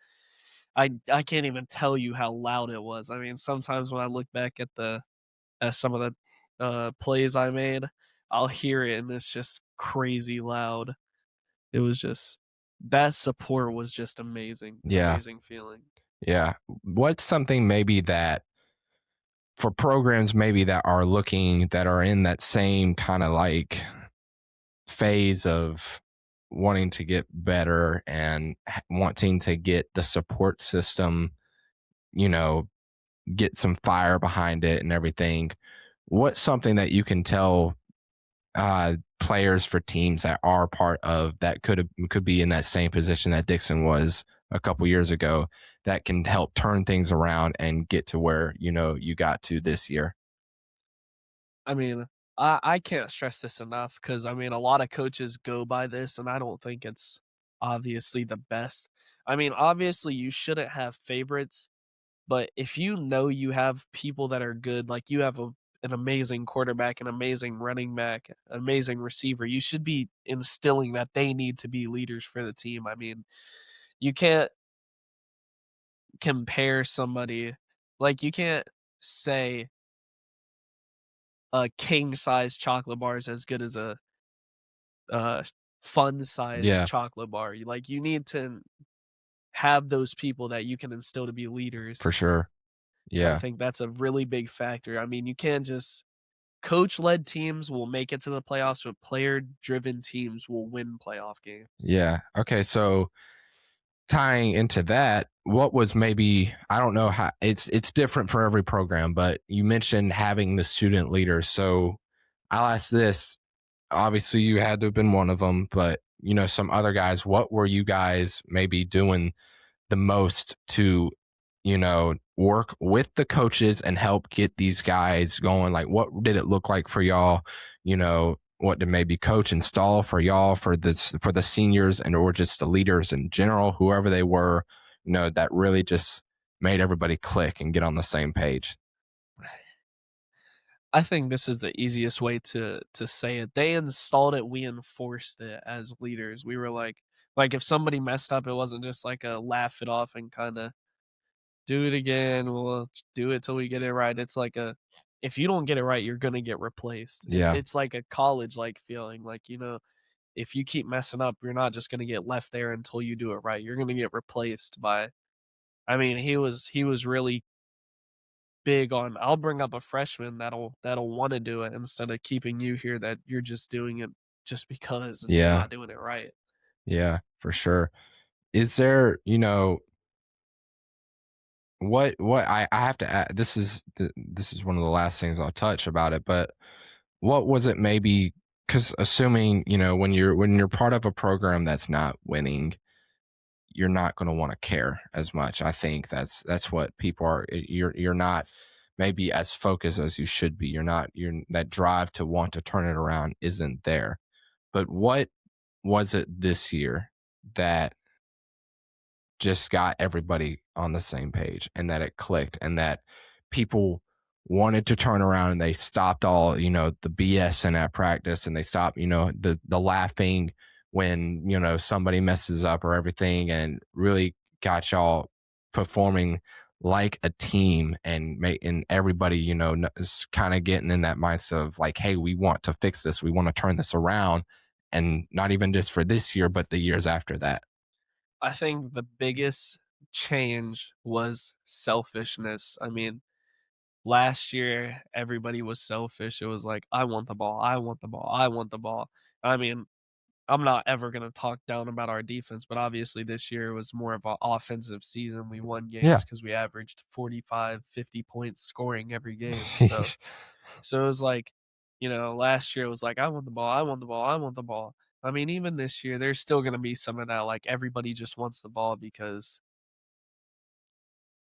I can't even tell you how loud it was. I mean, sometimes when I look back at some of the plays I made, I'll hear it and it's just crazy loud. It was just that support was just amazing, Yeah, amazing feeling. yeah. What's something maybe that for programs maybe that are in that same kind of like phase of wanting to get better and wanting to get the support system, you know, get some fire behind it and everything? What's something that you can tell players for teams that are part of that could be in that same position that Dixon was a couple years ago, that can help turn things around and get to where you got to this year? I mean, I can't stress this enough because I mean, a lot of coaches go by this, and I don't think it's obviously the best. I mean, obviously, you shouldn't have favorites, but if you know you have people that are good, like you have an amazing quarterback, an amazing running back, an amazing receiver, you should be instilling that they need to be leaders for the team. I mean, you can't compare somebody like you can't say a king size chocolate bar is as good as a uh fun size Yeah, chocolate bar. You need to have those people that you can instill to be for leaders. sure. And I Yeah, think that's a really big factor. I mean, you can't just coach led teams will make it to the playoffs, but player driven teams will win playoff games. yeah. Okay, so tying into that, what was maybe, I don't know how it's different for every program, but you mentioned having the student leaders. So I'll ask this. Obviously, you had to have been one of them, but some other guys, what were you guys maybe doing the most to, work with the coaches and help get these guys going? Like, what did it look like for y'all? What did maybe coach install for y'all, for the seniors, and or just the leaders in general, whoever they were, that really just made everybody click and get on the same page? I think this is the easiest way to say it. They installed it, we enforced it as leaders. We were like if somebody messed up, it wasn't just like a laugh it off and kind of do it again. We'll do it till we get it right. It's like a if you don't get it right, you're gonna get replaced. Yeah, It's like a college like feeling. Like, if you keep messing up, you're not just gonna get left there until you do it right. You're gonna get replaced by I mean, he was really big on I'll bring up a freshman that'll wanna do it instead of keeping you here that you're just doing it just because and you're yeah, not doing it right. yeah, for sure. Is there, what I have to add, this is one of the last things I'll touch about it, but what was it maybe, because assuming, when you're part of a program that's not winning, you're not going to want to care as much. I think that's what people are. You're not maybe as focused as you should be. You're that drive to want to turn it around isn't there. But what was it this year that just got everybody on the same page, and that it clicked, and that people wanted to turn around, and they stopped all, the BS in that practice, and they stopped, the laughing when, somebody messes up or everything, and really got y'all performing like a team, and making everybody, is kind of getting in that mindset of like, hey, we want to fix this. We want to turn this around, and not even just for this year, but the years after that. I think the biggest change was selfishness. I mean, last year, everybody was selfish. It was like, "I want the ball, I want the ball, I want the ball." I mean, I'm not ever gonna talk down about our defense, but obviously this year was more of an offensive season. We won games Yeah. because we averaged 45, 50 points scoring every game. So it was like, last year it was like, "I want the ball, I want the ball, I want the ball." I mean, even this year, there's still gonna be some of that, like, everybody just wants the ball because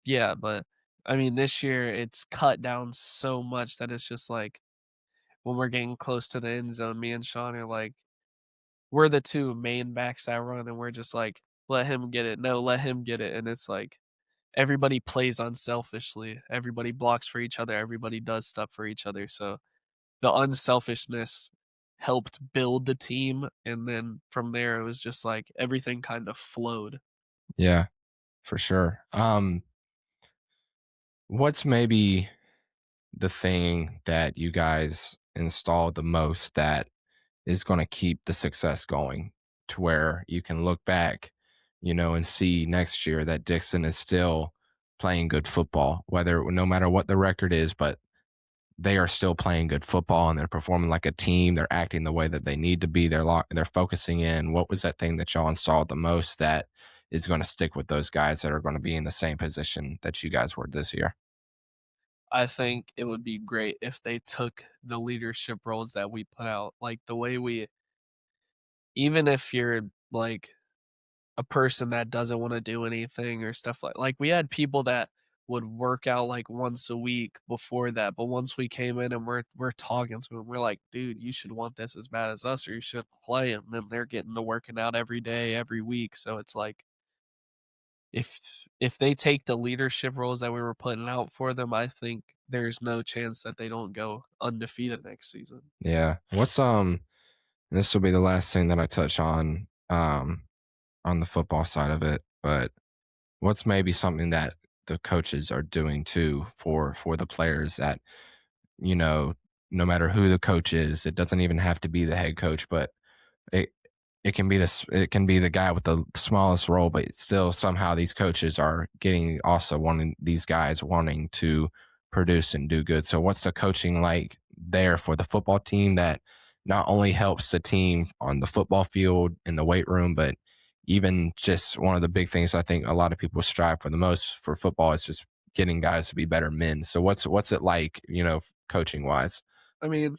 yeah, but, I mean, this year, it's cut down so much that it's just like, when we're getting close to the end zone, me and Sean are like we're the 2 main backs that run, and we're just like, "Let him get it. No, let him get it," and it's like, everybody plays unselfishly. Everybody blocks for each other. Everybody does stuff for each other, so the unselfishness helped build the team, and then from there, it was just like everything kind of flowed. Yeah, for sure. What's maybe the thing that you guys installed the most that is going to keep the success going to where you can look back, and see next year that Dixon is still playing good football, whether no matter what the record is, but they are still playing good football and they're performing like a team. They're acting the way that they need to be. They're focusing in. What was that thing that y'all installed the most that is going to stick with those guys that are going to be in the same position that you guys were this year? I think it would be great if they took the leadership roles that we put out, like, the way we even if you're, like, a person that doesn't wanna do anything or stuff like we had people that would work out, like, once a week before that, but once we came in and we're talking to them, we're like, "Dude, you should want this as bad as us or you shouldn't play," and then they're getting to working out every day, every week, so it's like, if if they take the leadership roles that we were putting out for them, I think there's no chance that they don't go undefeated next season. Yeah. This will be the last thing that I touch on the football side of it, but what's maybe something that the coaches are doing too for the players that, you know, no matter who the coach is, it doesn't even have to be the head coach, but it it can be the guy with the smallest role, but still somehow these coaches are getting also wanting these guys wanting to produce and do good. So what's the coaching like there for the football team that not only helps the team on the football field in the weight room, but even just one of the big things I think a lot of people strive for the most for football is just getting guys to be better men. So what's it like, coaching wise? I mean,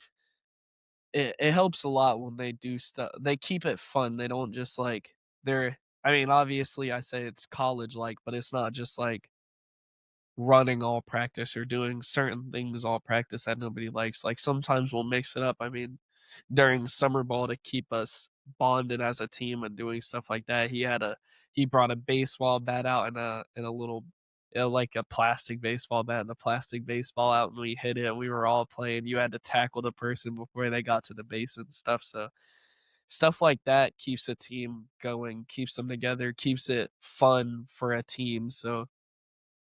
it helps a lot when they do stuff they keep it fun, they don't just, like they're I mean, obviously, I say it's college-like, but it's not just, like, running all practice or doing certain things all practice that nobody likes, like, sometimes we'll mix it up, I mean, during summer ball to keep us bonded as a team and doing stuff like that, he brought a baseball bat out and a little like a plastic baseball bat and a plastic baseball out, and we hit it, and we were all playing, you had to tackle the person before they got to the base and stuff, so stuff like that keeps a team going, keeps them together, keeps it fun for a team, so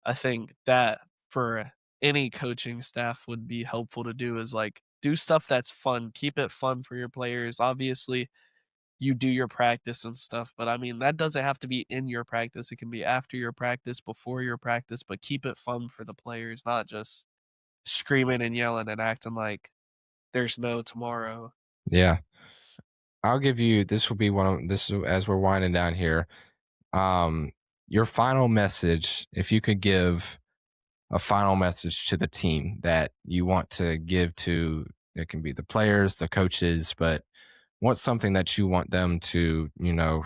I think that for any coaching staff would be helpful to do is like do stuff that's fun, keep it fun for your players. Obviously, you do your practice and stuff, but I mean, that doesn't have to be in your practice. It can be after your practice, before your practice, but keep it fun for the players, not just screaming and yelling and acting like there's no tomorrow. Yeah. I'll give you this will be one of this is as we're winding down here. Um, your final message, if you could give a final message to the team that you want to give to, it can be the players, the coaches, but what's something that you want them to,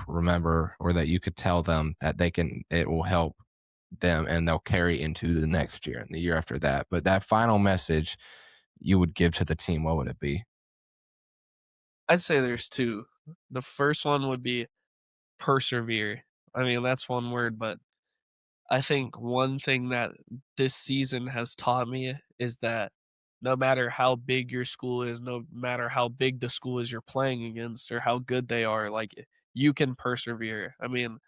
remember or that you could tell them that it will help them and they'll carry into the next year and the year after that. But that final message you would give to the team, what would it be? I'd say there's two. The first one would be persevere. I mean, that's one word, but I think one thing that this season has taught me is that no matter how big your school is, no matter how big the school is you're playing against or how good they are, like you can persevere. I mean,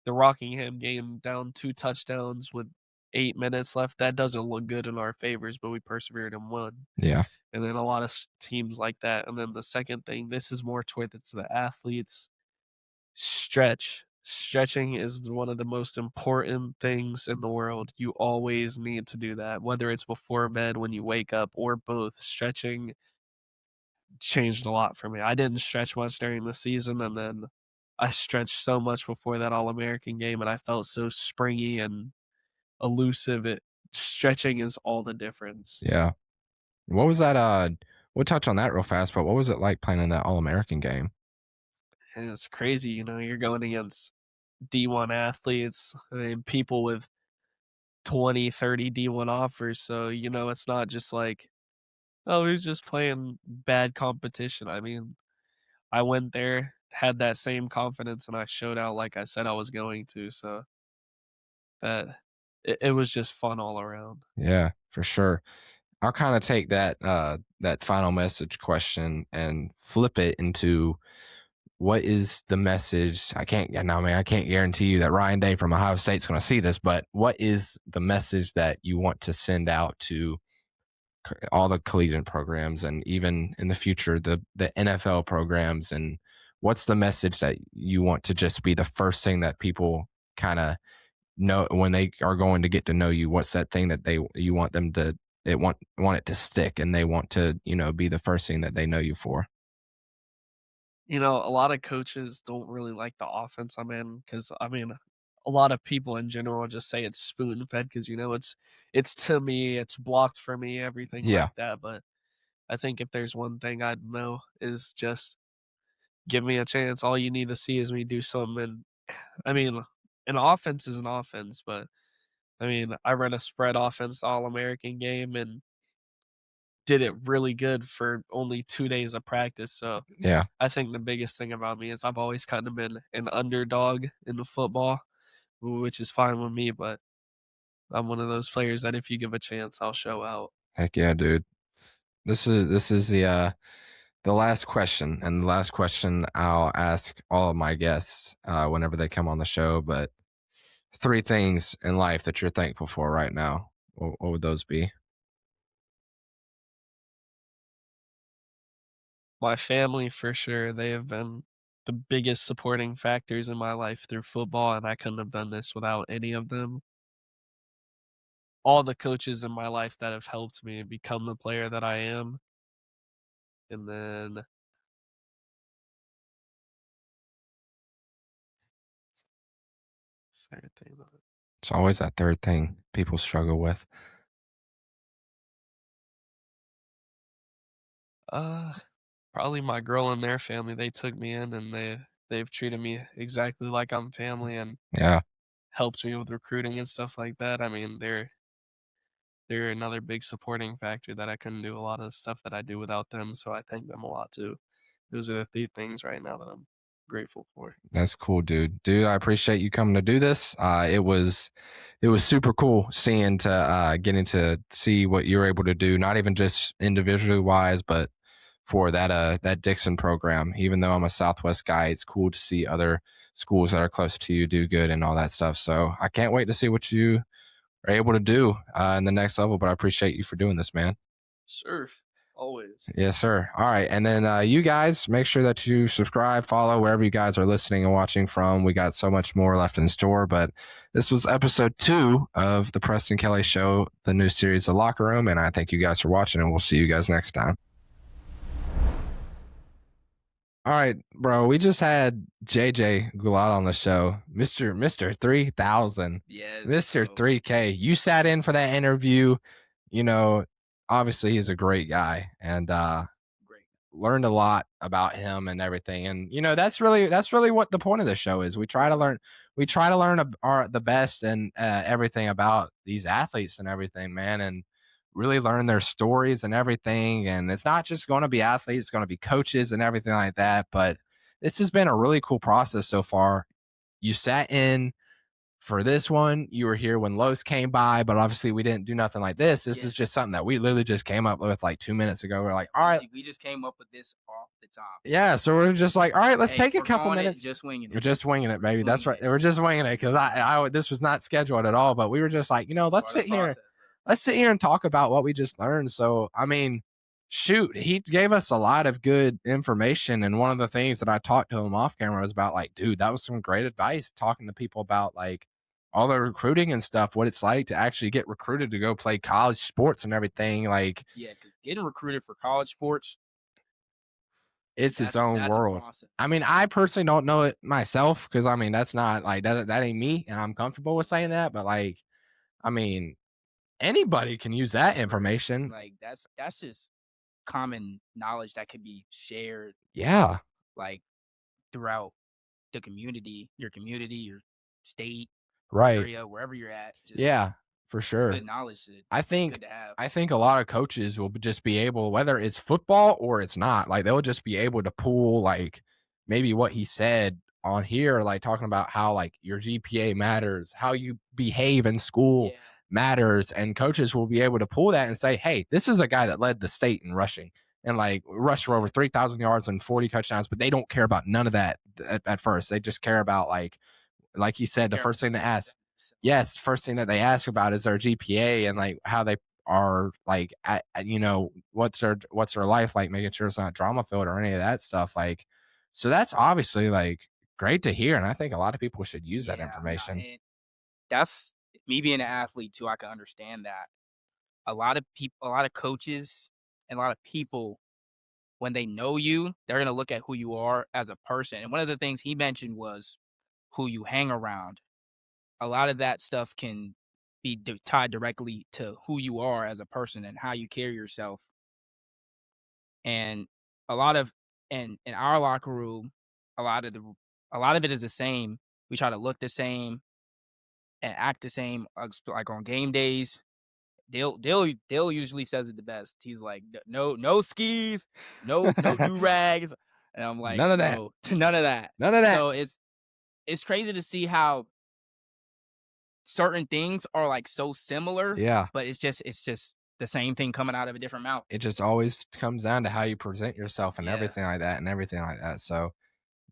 the Rockingham game down 2 touchdowns with 8 minutes left, that doesn't look good in our favors, but we persevered and won. Yeah. And then a lot of teams like that. And then the second thing, this is more towards the athletes. Stretch. Stretching is one of the most important things in the world. You always need to do that, whether it's before bed, when you wake up, or both. Stretching changed a lot for me. I didn't stretch much during the season, and then I stretched so much before that All-American game, and I felt so springy and elusive. Stretching is all the difference. Yeah. What was that? We'll touch on that real fast, but what was it like playing in that All American game? And it's crazy, you're going against D1 athletes, I mean, people with 20, 30 D1 offers. So, it's not just like, oh, he's just playing bad competition. I mean, I went there, had that same confidence, and I showed out like I said I was going to. So that it was just fun all around. Yeah, for sure. I'll kind of take that final message question and flip it into what is the message? I can't, no, man, I can't guarantee you that Ryan Day from Ohio State's going to see this, but what is the message that you want to send out to all the collegiate programs and even in the future, the NFL programs? And what's the message that you want to just be the first thing that people kind of know when they are going to get to know you? What's that thing that you want them to they want it to stick and they want to be the first thing that they know you for? A lot of coaches don't really like the offense I'm in because I mean, a lot of people in general just say it's spoon fed because it's to me, it's blocked for me, everything Yeah, like that. But I think if there's one thing I'd know is just give me a chance. All you need to see is me do something. And I mean, an offense is an offense, but I mean, I ran a spread offense All American game and did it really good for only 2 days of practice. So yeah, I think the biggest thing about me is I've always kind of been an underdog in the football, which is fine with me. But I'm one of those players that if you give a chance, I'll show out. heck yeah, dude. This is the last question, and the last question I'll ask all of my guests whenever they come on the show. But three things in life that you're thankful for right now. What would those be? My family, for sure, they have been the biggest supporting factors in my life through football, and I couldn't have done this without any of them. All the coaches in my life that have helped me become the player that I am. And then third thing, It's always that third thing people struggle with. uh, probably my girl and their family. They took me in and they've treated me exactly like I'm family and Yeah, helped me with recruiting and stuff like that. I mean, they're another big supporting factor that I couldn't do a lot of stuff that I do without them. So I thank them a lot too. Those are the three things right now that I'm grateful for. that's cool, dude. Dude, I appreciate you coming to do this. It was super cool seeing to getting to see what you're able to do, not even just individually wise, but for that Dixon program. Even though I'm a Southwest guy, it's cool to see other schools that are close to you do good and all that stuff. So I can't wait to see what you are able to do in the next level. But I appreciate you for doing this, man. Surf, always. Yes, sir. All right. And then you guys make sure that you subscribe, follow wherever you guys are listening and watching from. We got so much more left in store. But this was episode 2 of the Preston Kelly Show, the new series, The Locker Room. And I thank you guys for watching, and we'll see you guys next time. All right, bro. We just had JJ Gulat on the show, Mister 3000, Yes, Mister bro. 3K. You sat in for that interview. You know, obviously he's a great guy, and Great. learned a lot about him and everything. And that's really what the point of the show is. We try to learn the best and everything about these athletes and everything, man, and really learn their stories and everything. And it's not just going to be athletes, it's going to be coaches and everything like that. But this has been a really cool process so far. You sat in for this one. You were here when Los came by, but obviously we didn't do nothing like this. This is just something that we literally just came up with like 2 minutes ago. We're like, all right, We just came up with this off the top. yeah. So we're just like, all right, let's Hey, take a we're couple calling it minutes. just winging We're it. just winging it, baby. Just That's right. winging it. We're just winging it because I this was not scheduled at all. But we were just like, let's Part of sit the here, process, bro. let's sit here and talk about what we just learned. So I mean, Shoot, he gave us a lot of good information. And one of the things that I talked to him off camera was about, like, dude, that was some great advice, talking to people about like all the recruiting and stuff, what it's like to actually get recruited to go play college sports and everything. Like, Yeah, 'cause getting recruited for college sports, it's its own that's a world. process. I mean, I personally don't know it myself because I mean, that's not like that ain't me, and I'm comfortable with saying that. But like, I mean, anybody can use that information. Like that's just common knowledge that could be shared Yeah, like throughout your community, your state, right. area, wherever you're at. Just Yeah, for it's sure. good knowledge. I It's think good to have. I think a lot of coaches will just be able, whether it's football or it's not, like they'll just be able to pull like maybe what he said on here, like talking about how like your GPA matters, how you behave in school Yeah, matters, and coaches will be able to pull that and say, "Hey, this is a guy that led the state in rushing and like rushed for over 3,000 yards and 40 touchdowns," but they don't care about none of that at first. They just care about like you they said, the care first about thing they ask, representing themselves. yes, first thing that they ask about is their GPA and like how they are like what's their life like, making sure it's not drama filled or any of that stuff. Like, so that's obviously like great to hear, and I think a lot of people should use that Yeah, nah, information. and that's me being an athlete too. I can understand that. A lot of people, a lot of coaches, and a lot of people, when they know you, they're gonna look at who you are as a person. And one of the things he mentioned was who you hang around. A lot of that stuff can be tied directly to who you are as a person and how you carry yourself. And a lot of and in our locker room, a lot of the a lot of it is the same. We try to look the same and act the same. Like on game days, Dale usually says it the best. He's like, no skis, no do rags," and I'm like, None of that. "No, none of that." None of that. So it's crazy to see how certain things are like so similar, Yeah. but it's just the same thing coming out of a different mouth. It just always comes down to how you present yourself and Yeah, everything like that and everything like that. So,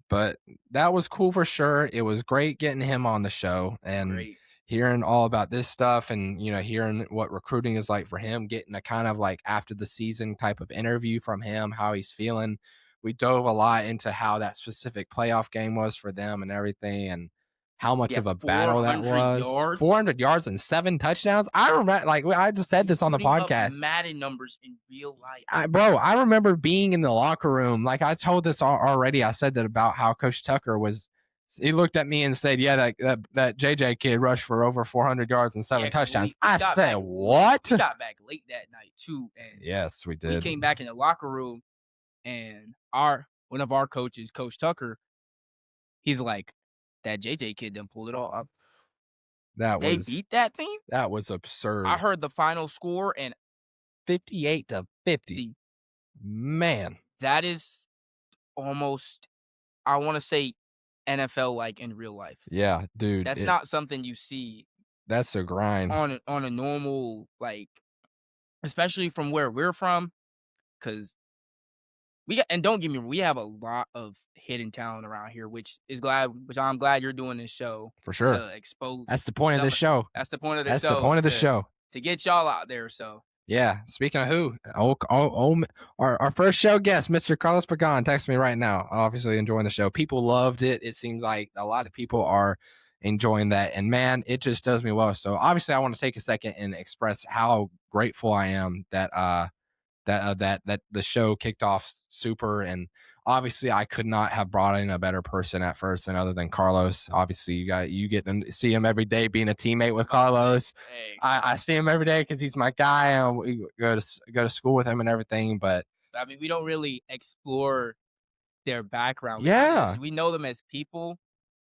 but that was cool for sure. It was great getting him on the show and great. hearing all about this stuff, and hearing what recruiting is like for him, getting a kind of like after the season type of interview from him, how he's feeling. We dove a lot into how that specific playoff game was for them and everything, and how much Yeah, of a battle that 400 was. yards. 400 yards and 7 touchdowns. I remember, like I just said He's this on the putting up podcast. Madden numbers in real life. Bro, I remember being in the locker room. Like I told this already. I said that about how Coach Tucker was. He looked at me and said, "Yeah, that JJ kid rushed for over 400 yards and Yeah, seven because touchdowns." we I got said, back late. "What?" We got back late that night too, and Yes, we we did. came back in the locker room, and our one of our coaches, Coach Tucker, he's like, "That JJ kid done pulled it off. That They was beat that team." that was I absurd. heard the final score, and 58-50. the Man, that is almost, I want to say, NFL like in real life. yeah, dude, That's not something you see that's a grind on a normal, like, especially from where we're from, because we got, and don't get me wrong, we have a lot of hidden talent around here, which I'm glad you're doing this show for sure. to expose That's the point of some. this show. That's the point of the That's the show, point of the show. to get y'all out there. So Yeah. Speaking of who, our first show guest, Mr. Carlos Pagan, text me right now. Obviously enjoying the show. People loved it. It seems like a lot of people are enjoying that, and man, it just does me well. So obviously, I want to take a second and express how grateful I am that the show kicked off super. And obviously I could not have brought in a better person at first, and other than Carlos. Obviously you get to see him every day being a teammate with Carlos. hey, I see him every day because he's my guy, and we go to school with him and everything. But I mean, we don't really explore their background. yeah, We know them as people,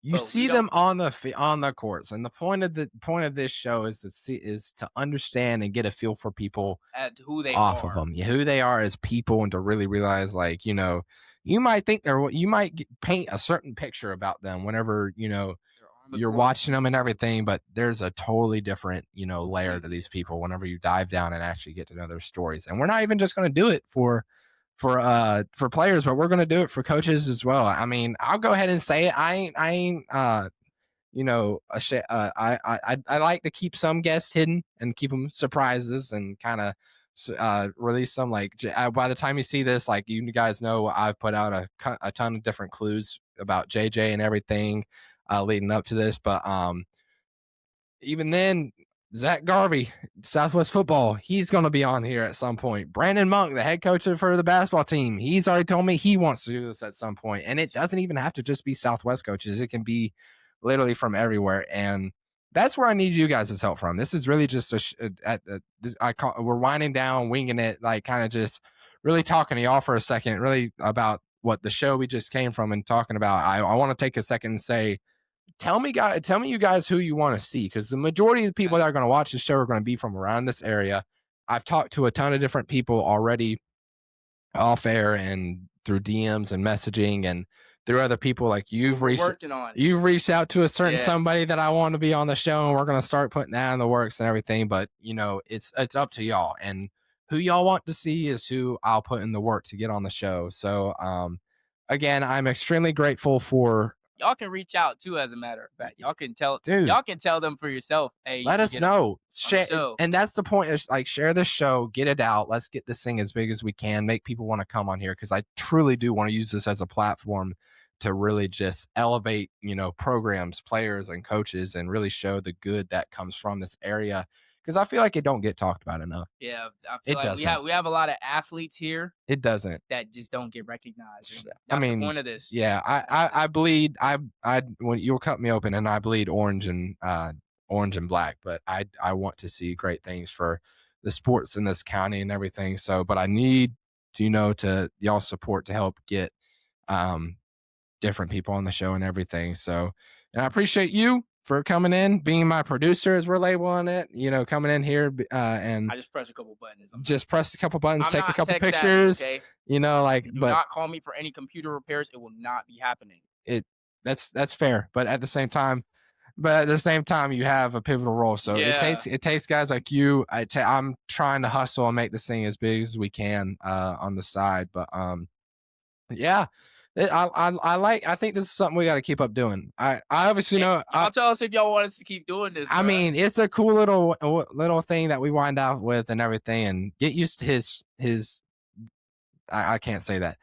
you but we see don't. them on the courts, and the point of this show is to understand and get a feel for people At who they off of are. them, who they are as people, and to really realize, like, you might think you might paint a certain picture about them whenever They're on the you're court. watching them and everything, but there's a totally different layer to Completely these different. people whenever you dive down and actually get to know their stories. And we're not even just going to do it for players, but we're going to do it for coaches as well. I mean, I'll go ahead and say it. I ain't I like to keep some guests hidden and keep them surprises and kind of release some by the time you see this, like you guys know, I've put out a ton of different clues about JJ and everything leading up to this. But even then, Zach Garvey, Southwest football, he's going to be on here at some point. Brandon Monk, the head coach for the basketball team, he's already told me he wants to do this at some point. And it doesn't even have to just be Southwest coaches. It can be literally from everywhere. And that's where I need you guys' help from. This is really just we're winding down, winging it, like kind of just really talking to y'all for a second, really about what the show we just came from and talking about. I want to take a second and say, tell me you guys who you want to see, because the majority of the people that are going to watch the show are going to be from around this area. I've talked to a ton of different people already off air and through DMs and messaging and through other people. Like you've reached out to a certain somebody that I want to be on the show, and we're going to start putting that in the works and everything. But it's up to y'all, and who y'all want to see is who I'll put in the work to get on the show. So again, I'm extremely grateful for. Y'all can reach out too, as a matter of fact. Y'all can tell them for yourself. Hey, let us know. And that's the point, is like, share this show, get it out. Let's get this thing as big as we can, make people want to come on here, because I truly do want to use this as a platform to really just elevate, programs, players, and coaches, and really show the good that comes from this area, because I feel like it don't get talked about enough. Yeah, I feel like we have a lot of athletes here. It doesn't. That just don't get recognized. That's the point of this. Yeah, I bleed. When you'll cut me open, and I bleed orange and black. But I want to see great things for the sports in this county and everything. So, but I need to y'all support to help get different people on the show and everything. So, and I appreciate you for coming in, being my producer, as we're labeling it, coming in here. And I just press a couple buttons. Press a couple buttons, take a couple pictures, okay? Do not call me for any computer repairs. It will not be happening. That's fair. But at the same time, you have a pivotal role. So it takes guys like you. I'm trying to hustle and make this thing as big as we can on the side. But yeah. I think this is something we got to keep up doing. I obviously know. I'll tell us if y'all want us to keep doing this. I mean, it's a cool little thing that we wind out with and everything, and get used to his. I can't say that.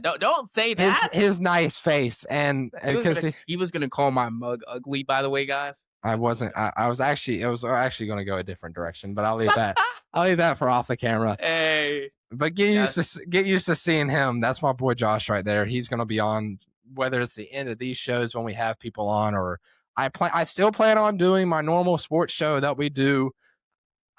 Don't say that. His nice face, and because he was gonna call my mug ugly. By the way, guys, I wasn't. I was actually. It was actually going to go a different direction, but I'll leave that. I'll leave that for off the camera. Hey. But get used to seeing him. That's my boy Josh right there. He's going to be on, whether it's the end of these shows when we have people on, or I still plan on doing my normal sports show that we do.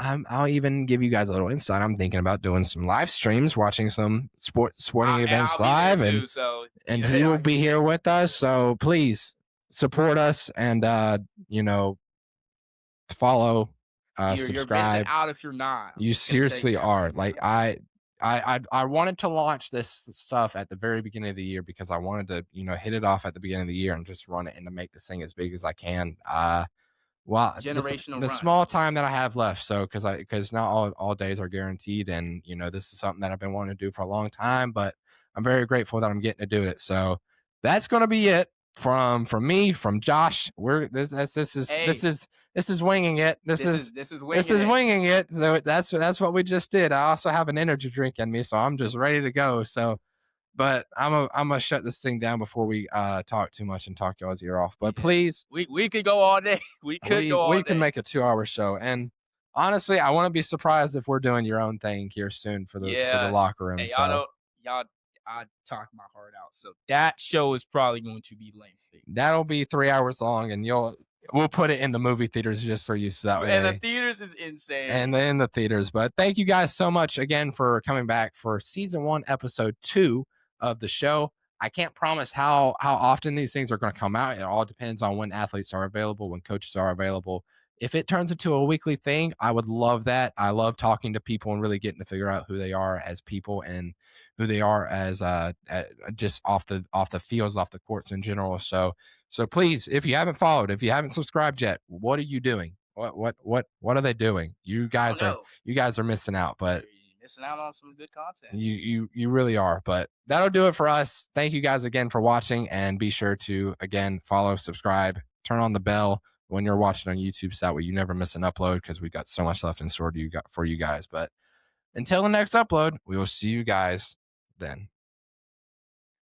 I'll even give you guys a little insight. I'm thinking about doing some live streams, watching some sporting events live, and he will be here with us. So please support us and follow, subscribe. You're missing out if you're not. You seriously are. Like I wanted to launch this stuff at the very beginning of the year, because I wanted to, hit it off at the beginning of the year and just run it and to make this thing as big as I can. Generational the small time that I have left. So, because not all days are guaranteed. And, this is something that I've been wanting to do for a long time, but I'm very grateful that I'm getting to do it. So that's going to be it from me, from Josh. This is winging it. This is winging it. So that's what we just did. I also have an energy drink in me, so I'm just ready to go. So, but I'm gonna shut this thing down before we talk too much and talk y'all's ear off. But please, we could go all day. We can make a 2-hour show. And honestly, I want to be surprised if we're doing your own thing here soon for the locker room. Hey, I talked my heart out. So that show is probably going to be lengthy. That'll be 3 hours long, and we'll put it in the movie theaters just for you. So that way, and the theaters is insane. And in the theaters. But thank you guys so much again for coming back for season 1, episode 2 of the show. I can't promise how often these things are going to come out. It all depends on when athletes are available, when coaches are available. If it turns into a weekly thing, I would love that. I love talking to people and really getting to figure out who they are as people and who they are as just off the fields, off the courts in general. So please, if you haven't followed, if you haven't subscribed yet, what are you doing? What are they doing? You guys are missing out, but you're missing out on some good content. You really are. But that'll do it for us. Thank you guys again for watching, and be sure to again follow, subscribe, turn on the bell when you're watching on YouTube, so that way you never miss an upload, because we got so much left in store for you guys. But Until the next upload, we will see you guys then.